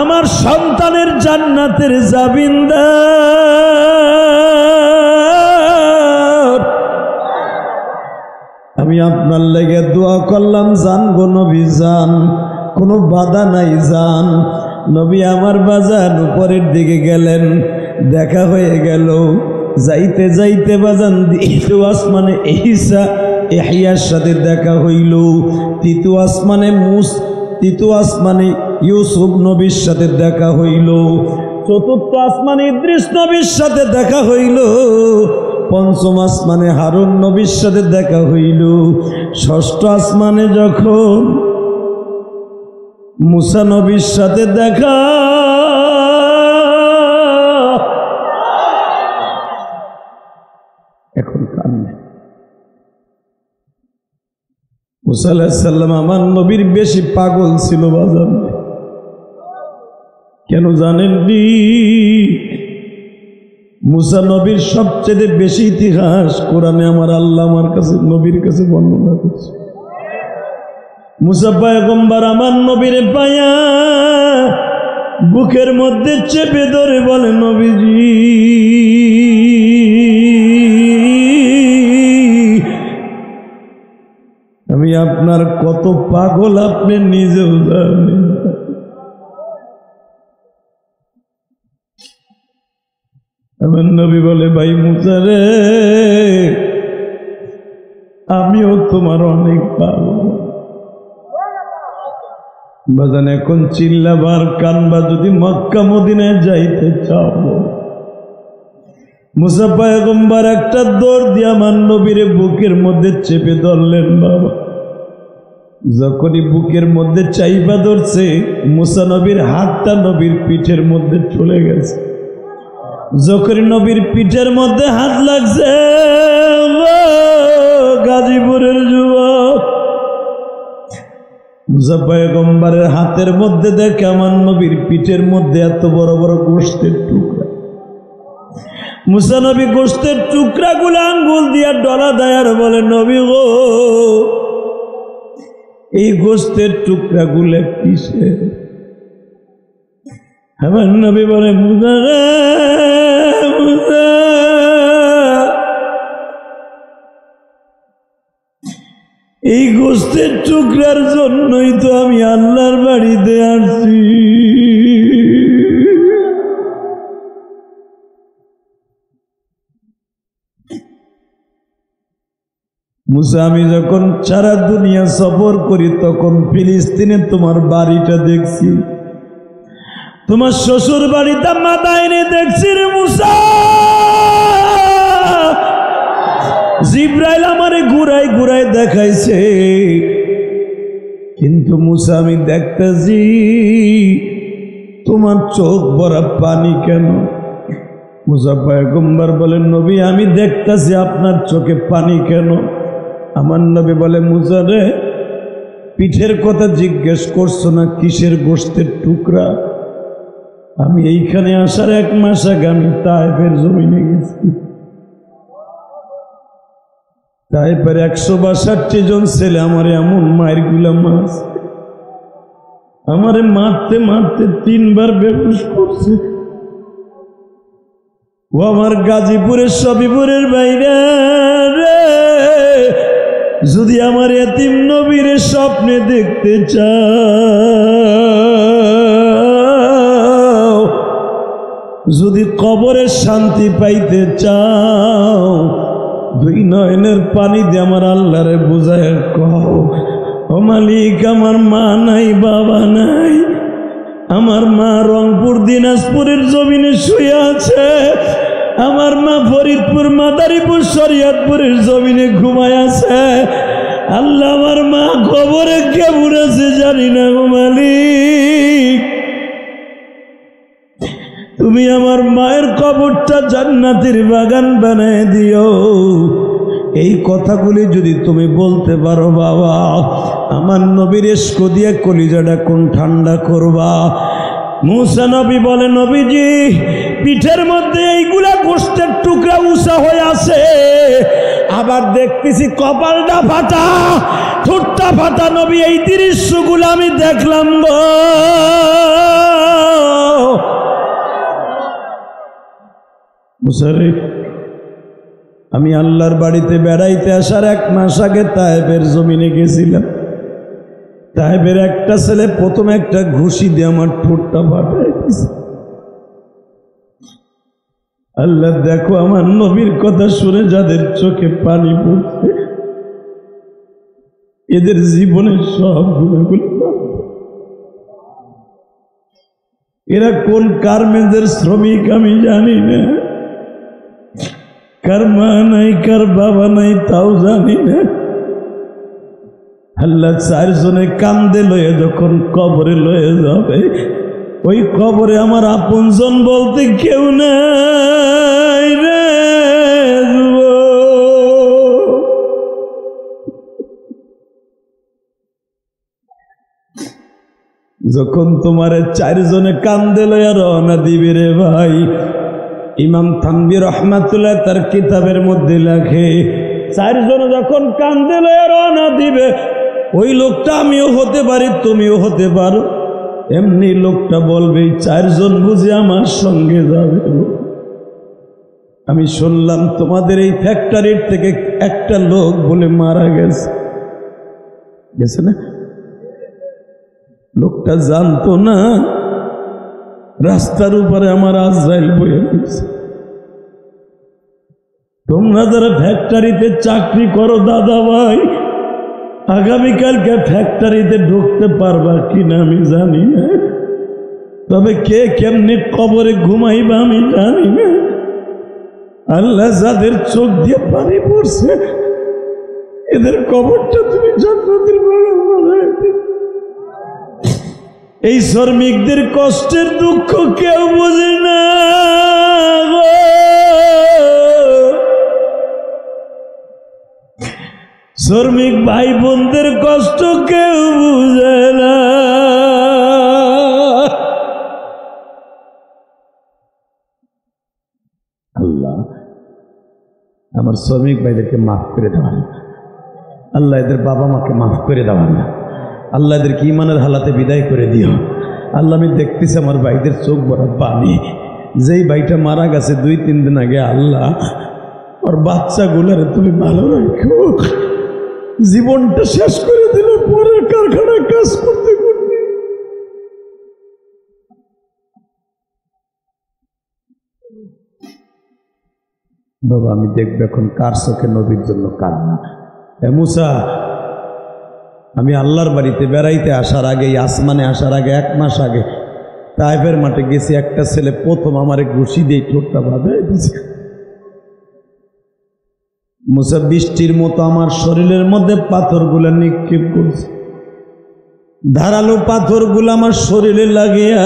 আমার সন্তানের জান্নাতের জামিনদার। আমি আপনার লেগে দোয়া করলাম, জান গো নবী জান, কোনো বাধা নাই জান। নবী আমার বাজান উপরের দিকে গেলেন, দেখা হয়ে গেল। যাইতে যাইতে বাজান দ্বিতীয় আসমানে ঈসা ইহইয়ার সাথে দেখা হইল, তৃতীয় আসমানে ইউসুফ নবীর সাথে দেখা হইল, চতুর্থ আসমানে ইদ্রিস নবীর সাথে দেখা হইল, পঞ্চম আসমানে হারুন নবীর সাথে দেখা হইল, ষষ্ঠ আসমানে যখন মুসা নবীর সাথে দেখা, এখন কান্নে। মুসা আলাইহিস সালাম আমার নবীর বেশি পাগল ছিল বাজান, কেন জানেন নি? মুসা নবীর সবচেয়ে বেশি ইতিহাস কোরআনে আমার আল্লাহ আমার কাছে নবীর কাছে বর্ণনা করছে। মুসা পয়গম্বর আমার নবীরে পায়া বুকের মধ্যে চেপে ধরে বলে, নবীজি আমি আপনার কত পাগল আপনি নিজেও জানেন। আমার নবী বলে, ভাই মুসা রে, আমিও তোমার অনেক পাগল। বাজান এখন চিল্লাবার কানবা যদি মক্কা মদিনায় যাইতে চাও। মুসা পয়গম্বর একটা দৌড় দিয়ে আমার নবীরে বুকের মধ্যে চেপে ধরলেন। বাবা যখনই বুকের মধ্যে চাইপা ধরছে, মুসা নবীর হাতটা নবীর পিঠের মধ্যে চলে গেছে। যখনই নবীর পিঠের মধ্যে হাত লাগছে, গাজীপুরের যুবক মুসা পয়গম্বরের হাতের মধ্যে দেখে আমার নবীর পিঠের মধ্যে এত বড় বড় গোশতের টুকরা। মুসা নবী গোশতের টুকরাগুলো আঙ্গুল দিয়া ডলা দেয় আর বলে, নবী গো, এই গোশতের টুকরাগুলো কিসের? আমার নবী বলে, মুসা রে মুসা, এই গোশতের টুকরার জন্যই তো আমি আল্লাহর বাড়িতে আসছি। মুসা, আমি যখন সারা দুনিয়া সফর করি তখন ফিলিস্তিনে তোমার বাড়িটা দেখছি, তোমার শ্বশুর বাড়িটা মাদাইনে দেখছি রে মুসা। জিব্রাইল আমারে ঘুরাই ঘুরাই দেখাইছে, কিন্তু মুসা আমি দেখতেছি তোমার চোখ ভরা পানি কেন? মুসা পয়গম্বর বলেন, নবী আমি দেখতেছি আপনার চোখে পানি কেন? আমার নবী বলে, মুসা রে, পিঠের কথা জিজ্ঞেস করছো না, কিসের গোশতের টুকরা? আমি এইখানে আসার 1 মাস আগে আমি তায়েফের জমিনে গেছি। তায়েফের 162 জন ছেলে আমার এমন মায়ের গুলা মাছ, আমারে মারতে মারতে 3 বার বেহুশ করছে। ও আমার গাজীপুরের সবিপুরের বাইরে রে, যদি আমার এতিম নবীর স্বপ্নে দেখতে চাও, যদি কবরের শান্তি পাইতে চাও, 2 নয়নের পানি দিয়ে আমার আল্লাহরে বুঝায় কও, ও মালিক, আমার মা নাই, বাবা নাই, আমার মা রংপুর দিনাজপুরের জমিনে শুয়ে আছে, আমার মা ফরিদপুর মাদারীপুর শরীয়তপুরের জমিনে ঘুমায় আছে। আল্লাহ আমার মা কবরে কেমন আছে জানি না গো মালিক, তুমি আমার মায়ের কবরটা জান্নাতের বাগান বানায় দিও। এই কথাগুলি যদি তুমি বলতে পারো বাবা, আমার নবীর ইশক দিয়ে কলিজাটা কোন ঠান্ডা করবা। মুসা নবী বলে, নবীজি পিঠের মধ্যে এইগুলা গোশতের টুকরা উঁচা হয়ে আছে, আবার দেখতেছি কপালটা ফাটা, ঠোঁটটা ফাটা। নবী এই দৃশ্যগুলো আমি দেখলাম গো। মুসারে, আমি আল্লাহর বাড়িতে বেড়াইতে আসার 1 মাস আগে তায়েবের জমিনে গেছিলাম। তায়েবের একটা ছেলে প্রথম একটা ঘুষি দিয়ে আমার ঠোঁটটা ফাটাই দিয়েছে। আল্লাহ দেখো, আমার নবীর কথা শুনে যাদের চোখে পানি পড়ছে, এদের জীবনের সব গুণাগুলো, এরা কোন গার্মেন্টসের শ্রমিক আমি জানি না, কার মা নাই কার বাবা নাই তাও জানি না। আল্লাহ 4 জনে কান্দে লয়ে যখন কবরে লয়ে যাবে, ওই কবরে আমার আপনজন বলতে কেউ নাই রে। যখন তোমার 4 জনে কান্দে লইয়া রওনা দিবে রে ভাই, ইমাম থানভী রহমাতুল্লাহ তার কিতাবের মধ্যে লেখে, 4 জন যখন কান্দে লইয়া রওনা দিবে, ওই লোকটা আমিও হতে পারি, তুমিও হতে পারো। এমনি লোকটা বলবে, 4 জন বুঝে আমার সঙ্গে যাবে। আমি শুনলাম তোমাদের এই ফ্যাক্টরির থেকে একটা লোক বলে মারা গেছে, গেছে না? লোকটা জানতো না রাস্তার উপরে আমার আজরাইল বয়ে গেছে। তোমরা যারা ফ্যাক্টরিতে চাকরি করো দাদা ভাই, আগামীকালকে ফ্যাক্টরিতে ঢুকতে পারবা কিনা আমি জানি না, তবে কে কেমনে কবরে ঘুমাইবা আমি জানি না। আল্লাহ যাদের চোখ দিয়ে পানি পড়ছে, এদের কবরটা তুমি জান্নাতের বাগান বানায় দিও। এই শ্রমিকদের কষ্টের দুঃখ কেউ বোঝে না গো। শ্রমিক ভাই বোনদের কষ্ট কেউ বুঝে না। আল্লাহ আমার শ্রমিক ভাইদেরকে মাফ করে দেওয়ান, আল্লাহ এদের বাবা মাকে মাফ করে দেওয়ান, আল্লাহ এদেরকে ইমানের হালাতে বিদায় করে দিও। আল্লাহ আমি দেখতেছি আমার ভাইদের চোখ ভরা পানি। যেই ভাইটা মারা গেছে 2-3 দিন আগে, আল্লাহ ওর বাচ্চাগুলারে তুমি ভালো রাখো। জীবনটা শেষ করে দিল পরের কারখানায় কাজ করতে করতে। বাবা আমি দেখবো এখন কার চোখে নবীর জন্য কান্না। মুসা, আমি আল্লাহর বাড়িতে বেড়াইতে আসার আগে, আসমানে আসার আগে 1 মাস আগে তায়েফের মাঠে গেছি। একটা ছেলে প্রথম আমারে ঘুষি দিয়ে ঠোঁটটা বাঁধাই দিয়েছে। মুসা বৃষ্টির মতো আমার শরীরের মধ্যে পাথরগুলা নিক্ষেপ করছে। ধারালো পাথরগুলো আমার শরীরে লাগিয়া,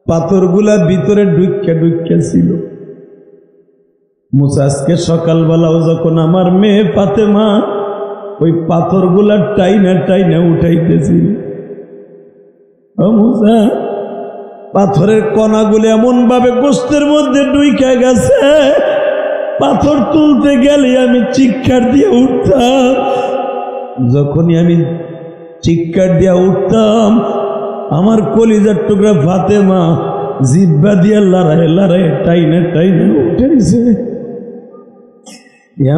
পাথরগুলা ভিতরে ঢুকিয়া ছিল। মুসা আজকে সকালবেলাও যখন আমার মেয়ে ফাতেমা ওই পাথরগুলা টাইনা উঠাইতেছিল, মুসা পাথরের কণাগুলো এমন ভাবে গোশতের মধ্যে ঢুকে গেছে, পাথর তুলতে গেলে আমি চিৎকার দিয়ে উঠতাম। যখনই আমি চিৎকার দিয়ে উঠতাম, আমার কলিজার টুকরা ফাতেমা জিব্বা দিয়ে লড়াই টাইনা উঠেছে।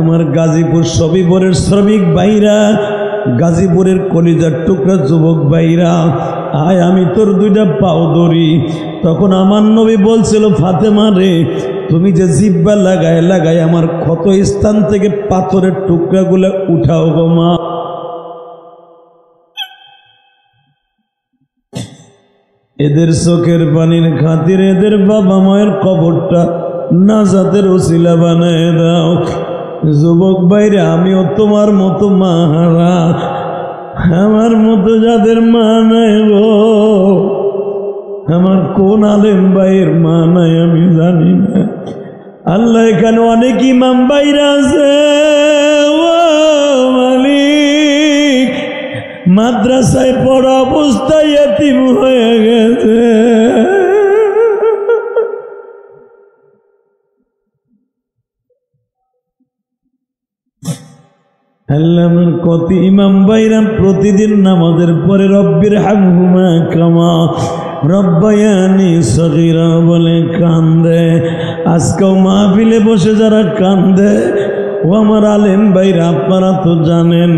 আমার গাজীপুর সবিবরের শ্রমিক ভাইরা, গাজীপুরের কলিজার টুকরা যুবক ভাইরা, আয় আমি তোর 2টা পাও ধরি। তখন আমার নবী বলছিল, ফাতেমা রে, তুমি যে জিব্বা লাগায় আমার ক্ষত স্থান থেকে পাথরের টুকরাগুলো উঠাও গো মা। এদের চোখের পানির খাতিরে এদের বাবা মায়ের কবরটা নাজাতের ওসিলা বানায় দাও। যুবক ভাইরা, আমিও তোমার মতো মা হারা, আমার মতো যাদের মা নাই গো, আমার কোন আলেম ভাইয়ের মা নাই আমি জানি না। আল্লাহ, এখানে অনেক ইমাম ভাইরা আছে, মালিক মাদ্রাসায় পড়া অবস্থায় এতিম হয়ে গেছে। আল্লাহ, আমার কত ইমাম ভাইরা প্রতিদিন নামাজের পরে রব্বির হামহুমা কামা রব্বায়ানি সগীরা বলে কান্দে। আজকেও মাহফিলে বসে যারা কান্দে, ও আমার আলেম ভাইরা, আপনারা তো জানেন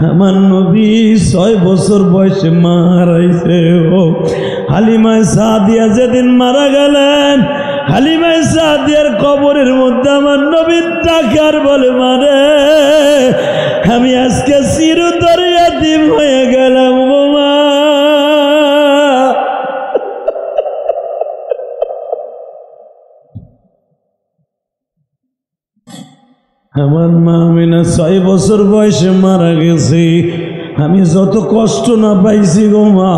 আমার নবী 6 বছর বয়সে মা হারাইছে। ও হালিমা সাদিয়া যেদিন মারা গেলেন, হালিমা সাদিয়ার কবরের মধ্যে আমার নবী ডাকার বলে, মারে আমি আজকে চিরতরে ইয়াতীম হয়ে গেলাম গো মা। আমার মা আমিনা 6 বছর বয়সে মারা গেছে। আমি যত কষ্ট না পাইছি গো মা,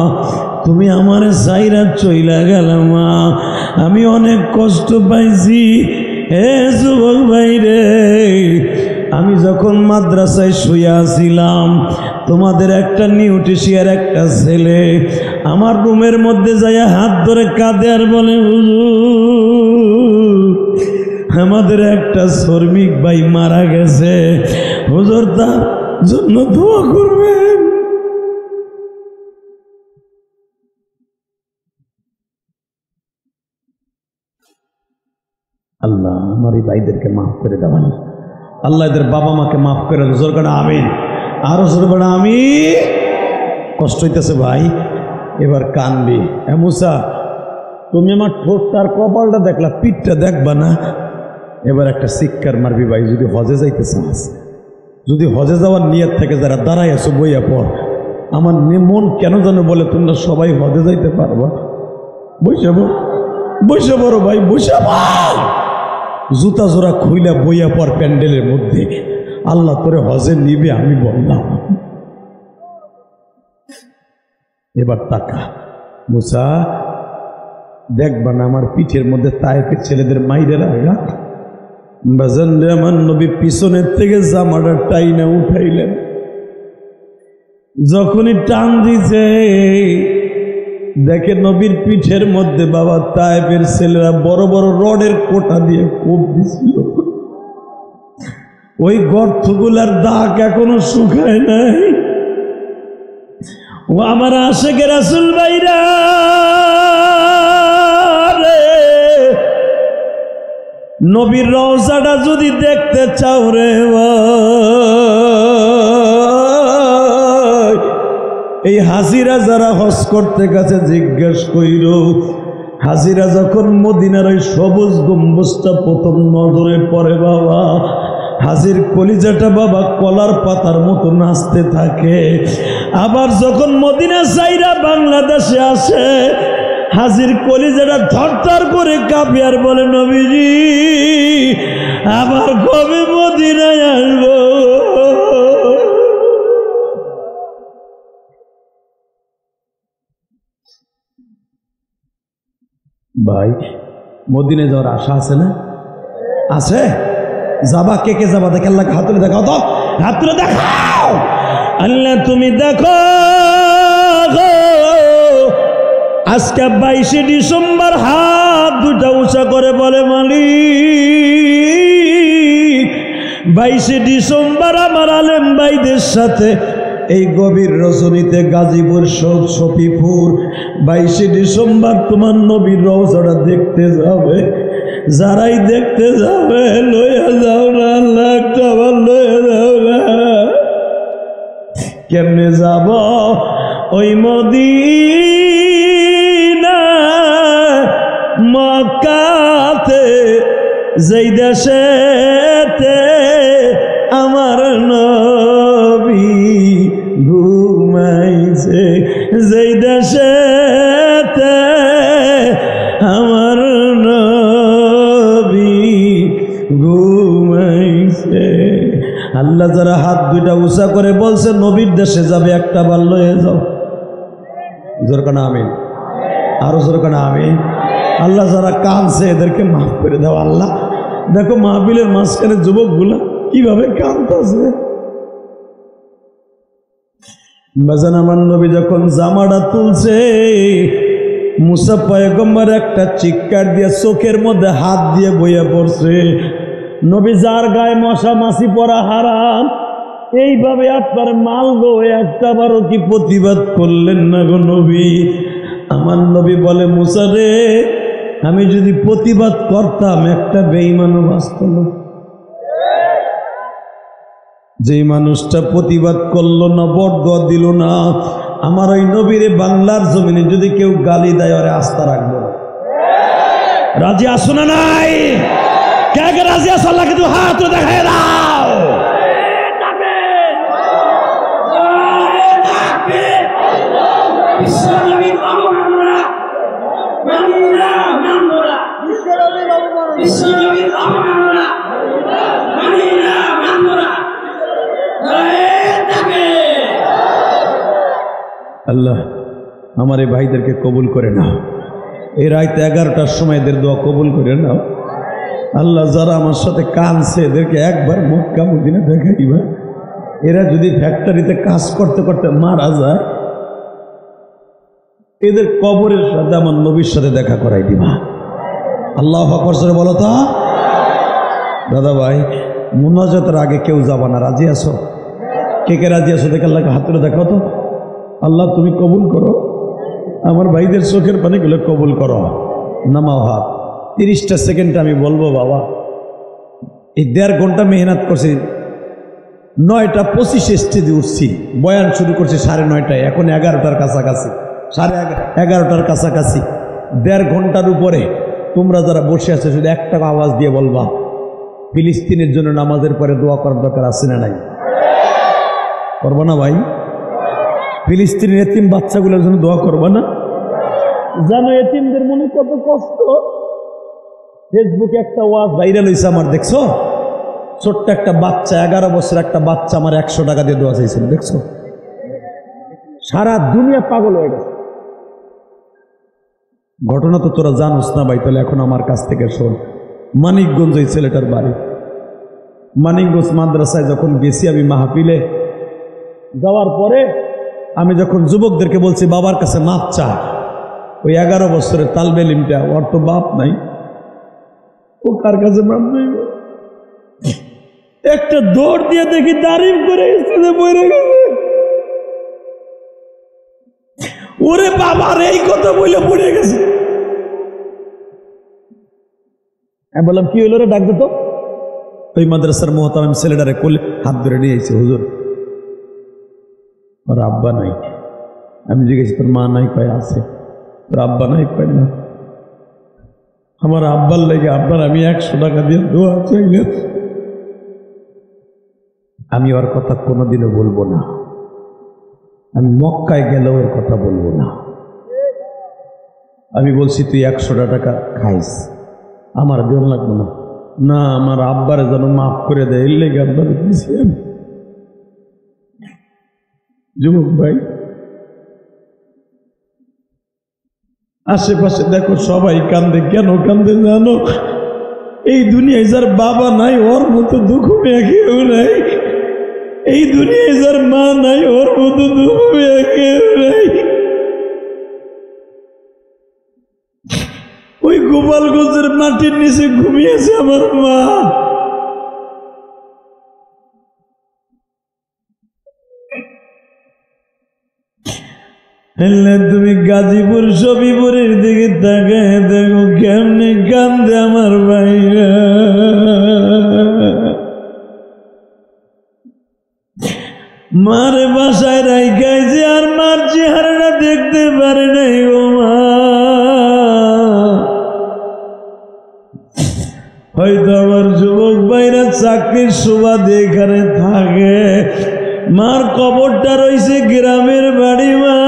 তুমি আমারে সাইরা চইলা গেলা মা, আমি অনেক কষ্ট পাইছি। হে যুবক ভাই রে, আমি যখন মাদ্রাসায় শুয়ে ছিলাম, তোমাদের একটা নিউট্রিশিয়ার একটা ছেলে আমার রুমের মধ্যে যাইয়া হাত ধরে কাঁদে আর বলে, হুজুর আমাদের একটা শ্রমিক ভাই মারা গেছে, হুজুর তার জন্য দোয়া করবেন। আল্লাহ আমার এই ভাইদেরকে মাফ করে দেওয়ান, আল্লাহ এদের বাবা মাকে মাফ করে দেন। জোর করে আমিন, আরো জোর করে আমি। কষ্ট হইতেছে ভাই, এবার কানবি। মুসা, তুমি আমার ঠোঁটটার কপালটা দেখলা, পিঠটা দেখবা না? এবার একটা শিক্ষার মারবি ভাই, যদি হজে যাইতে চাস, যদি হজে যাওয়ার নিয়ত থেকে যারা দাঁড়াই আছো বইয়া পর, আমার মন কেন যেন বলে তোমরা সবাই হজে যাইতে পারবা। বসে বড় ভাই, বসে জুতা জোড়া খুইলা বইয়া পর প্যান্ডেলের মধ্যে, আল্লাহ তোরে হজে নিবে আমি বললাম। এবার টাকা মুসা দেখবা না আমার পিঠের মধ্যে তায়েফের ছেলেদের মাইরে লাগা। বাজান রে, আমার নবী পিছনের থেকে জামাটা টাইনা উঠাইলেন। যখনই টান দিছে, দেখে নবীর পিঠের মধ্যে বাবা তায়েফের ছেলেরা বড় বড় রডের কোটা দিয়ে কোপ দিছিল। ওই গর্তগুলার দাগ এখনো শুকায় নাই। ও আমার আশেকের রাসূল ভাইরা রে, নবীর রওজাটা যদি দেখতে চাও রে এই হাজিরা যারা হজ করতে গেছে জিজ্ঞেস কইর, হাজিরা যখন মদিনার ওই সবুজ গম্বুজটা প্রথম নজরে পড়ে বাবা, হাজির কলিজাটা বাবা কলার পাতার মতো নাচতে থাকে। আবার যখন মদিনা সাইরা বাংলাদেশে আসে, হাজির কলিজাটা থরথর করে কাঁপে আর বলে, নবীজি আবার কবে মদিনায় আসবো? ভাই মদিনায় যাওয়ার আশা আছে না? আছে? যাবা? কে কে যাবা? দেখে আল্লাহকে হাত তুলে দেখাও তো, হাত তুলে দেখাও। আল্লাহ তুমি দেখো, আজকে 22 ডিসেম্বর হাত দুটা উঁচা করে বলে, মালিক 22 ডিসেম্বর আমার আলেম ভাইদের সাথে এই গভীর রজনীতে গাজীপুর শফিপুর 22 ডিসেম্বর তোমার নবীর রওজাটা দেখতে যাবে। যারাই দেখতে যাবে লইয়া যাও না আল্লাহ, একটা আবার লইয়া যাও না। কেমনে যাব? ওই মদিনা মক্কাতে, যেই দেশেতে আমার নবী ঘুমাইছে, যেই দেশেতে আল্লাহ যারা হাত দুইটা উঁচা করে বলছে নবীর দেশে যাবে একটা বার লয়ে যাও, জোর কানা আমিন, আরো জোর কানা আমিন। আল্লাহ যারা কাঁদছে এদেরকে মাফ করে দাও আল্লাহ। দেখো মাহফিলের মাঝখানে যুবকগুলা কিভাবে কাঁদতেছে। বাজান আমার নবী যখন জামাটা তুলছে, মুসা পয়গম্বর একটা চিৎকার দিয়ে চোখের মধ্যে হাত দিয়ে বইয়া পড়ছে। নবী যার গায়ে মশা মাছি পড়া হারাম, এইভাবে আপনার মাল গো একটা বারও কি প্রতিবাদ করলেন না গো নবী? আমার নবী বলে, মুসা রে, আমি যদি প্রতিবাদ করতাম একটা বেঈমানও বাঁচত না। যেই মানুষটা প্রতিবাদ করলো না, বরদোয়া দিল না, আমার ওই নবীরে বাংলার জমিনে যদি কেউ গালি দেয় ওরে আস্থা রাখবো না। রাজি আসো না নাই? কে কে রাজি আসো? আল্লাহকে তুমি হাত দেখায় দাও। আল্লাহ আমার এই ভাইদেরকে কবুল করে নাও। এই রাত 11টার সময় এদের দোয়া কবুল করে নাও। আল্লাহ যারা আমার সাথে কাঁদছে এদেরকে একবার মক্কা মদিনা দেখাইবা। এরা যদি ফ্যাক্টরিতে কাজ করতে করতে মারা যায়, এদের কবরের সাথে আমার নবীর সাথে দেখা করাই দিবা। আল্লাহু আকবার জোরে বলো তো। দাদা ভাই, মুনাজাতের আগে কেউ যাবা না, রাজি আছো? কে কে রাজি আছো? দেখে আল্লাহকে হাত তুলে দেখাও তো। আল্লাহ তুমি কবুল করো, আমার ভাইদের চোখের পানিগুলো কবুল করো। নামাও হাত। 30টা সেকেন্ড আমি বলবো বাবা, এই 1.5 ঘন্টা মেহনত করছি। 9টা 25 স্টেজে উঠছি, বয়ান শুরু করছি 9:30টায়, এখন 11টার কাছাকাছি, 11:30টার কাছাকাছি। 1.5 ঘন্টার উপরে তোমরা যারা বসে আছো শুধু একটা আওয়াজ দিয়ে বলবা, ফিলিস্তিনের জন্য নামাজের পরে দোয়া করার দরকার আছে না নাই? করবো না ভাই? ফিলিস্তিনের এতিম বাচ্চাগুলোর জন্য দোয়া করবা না? জানো এতিমদের মনে কত কষ্ট। ফেসবুকে একটা ওয়াজ ভাইরাল হয়েছে আমার, দেখছো? ছোট্ট একটা বাচ্চা, 11 বছর একটা বাচ্চা আমার 100 টাকা দিয়ে দোয়া চাইছিল, দেখছো? সারা দুনিয়া পাগল হয়ে গেছে। ঘটনা তো তোরা জানোস না ভাই, তাহলে এখন আমার কাছ থেকে শোন। মানিকগঞ্জ এই ছেলেটার বাড়ি। মানিকগঞ্জ মাদ্রাসায় যখন গেছি আমি মাহফিলে, যাওয়ার পরে আমি যখন যুবকদেরকে বলছি বাবার কাছে মাপ চা, ওই 11 বছরের তালবে ইলমটা, ওর তো বাপ নাই, ও কার কাছে মাপ নেই? একটা দৌড় দিয়ে দেখি দাঁড়িয়ে করে বইরে গেছে। ওরে বাবার এই কথা বলে পড়ে গেছে। আমি বললাম কি হইল রে, ডাক দে তো। ওই মাদ্রাসার মোহতারাম ছেলেটারে কোলে হাত ধরে নিয়ে এসেছে, হুজুর ওর আব্বা নাই। আমি জিজ্ঞেস তোর মা নাই? কয় আছে। তোর আব্বা নাই? কয় না। আমার আব্বার লেগে আব্বার আমি 100 টাকা দিয়ে দোয়া চাইলাম। আমি ওর কথা কোনোদিনও বলবো না, আমি মক্কায় গেলেও এর কথা বলবো না। আমি বলছি তুই 100 টাকা খাইস, আমার দেন লাগবে না। না, আমার আব্বারে যেন মাফ করে দেয়, এর লেগে আব্বার দিয়েছি। যুবক ভাই, আশেপাশে দেখো সবাই কান্দে, কেন কান্দে জানো? এই দুনিয়ায় যার বাবা নাই ওর মতো দুঃখ পেয়ে কেউ নাই। এই দুনিয়ায় যার মা নাই ওর মতো দুঃখ পেয়ে কেউ নাই। ওই গোপালগঞ্জের মাটির নিচে ঘুমিয়েছে আমার মা। তুমি গাজীপুর সবিপুরের দিকে তাকায় দেখো কেমনে কান্দে আমার ভাইরা। মারে বাসায় রাইখাইছে আর মার চেহারাটা দেখতে পারে নাই ও মা। হয়তো আমার যুবক ভাইরা চাকরির সুবাদে এখানে থাকে, মার কবরটা রয়েছে গ্রামের বাড়ি। মা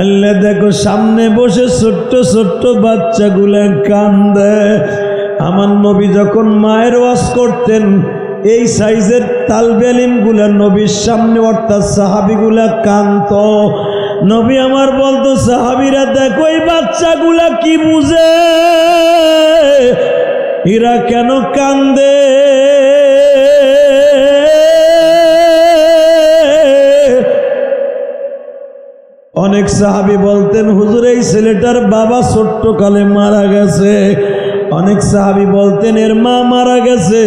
আল্লাহ দেখো সামনে বসে ছোট্ট ছোট্ট বাচ্চাগুলা কান্দে। আমার নবী যখন মায়ের ওয়াজ করতেন এই সাইজের তালবে ইলমগুলা নবীর সামনে অর্থাৎ সাহাবীগুলা কাঁদত। নবী আমার বলতো সাহাবীরা দেখো এই বাচ্চাগুলা কি বুঝে, এরা কেন কান্দে। অনেক সাহাবী বলতেন হুজুর এই ছেলেটার বাবা ছোট্ট কালে মারা গেছে। অনেক সাহাবী বলতেন এর মা মারা গেছে।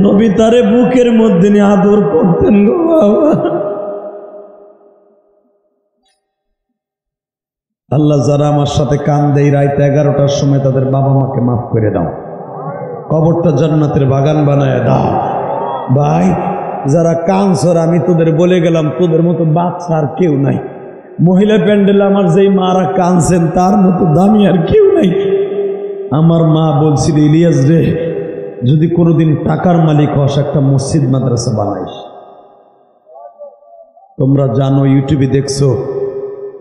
নবী তারে বুকের মধ্যে নিয়ে আদর করতেন গো বাবা। আল্লাহ যারা আমার সাথে কান্দে রাত 11টার সময় তাদের বাবা মাকে মাফ করে দাও, কবরটা জান্নাতের বাগান বানায় দাও। ভাই যারা কানছর আমি তোদের বলে গেলাম তোদের মতো বাচ্চা আর কেউ নাই। মহিলা প্যান্ডেল আমার যেই মারা কানছেন তার মতো দামি আর কেউ নাই। আমার মা বলছিল ইলিয়াস রে যদি কোনোদিন টাকার মালিক হস একটা মসজিদ মাদ্রাসা বানাইস। তোমরা জানো ইউটিউবে দেখছো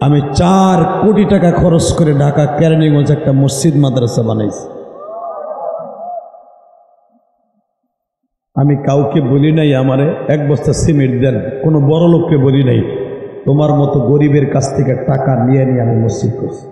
আমি 4 কোটি টাকা খরচ করে ঢাকা কেরানীগঞ্জ একটা মসজিদ মাদ্রাসা বানাইছি। আমি কাউকে বলি নাই আমারে 1 বস্তা সিমেন্ট দেন, কোনো বড় লোককে বলি নাই। তোমার মতো গরিবের কাছ থেকে টাকা নিয়ে নিয়ে আমি মসজিদ করছি।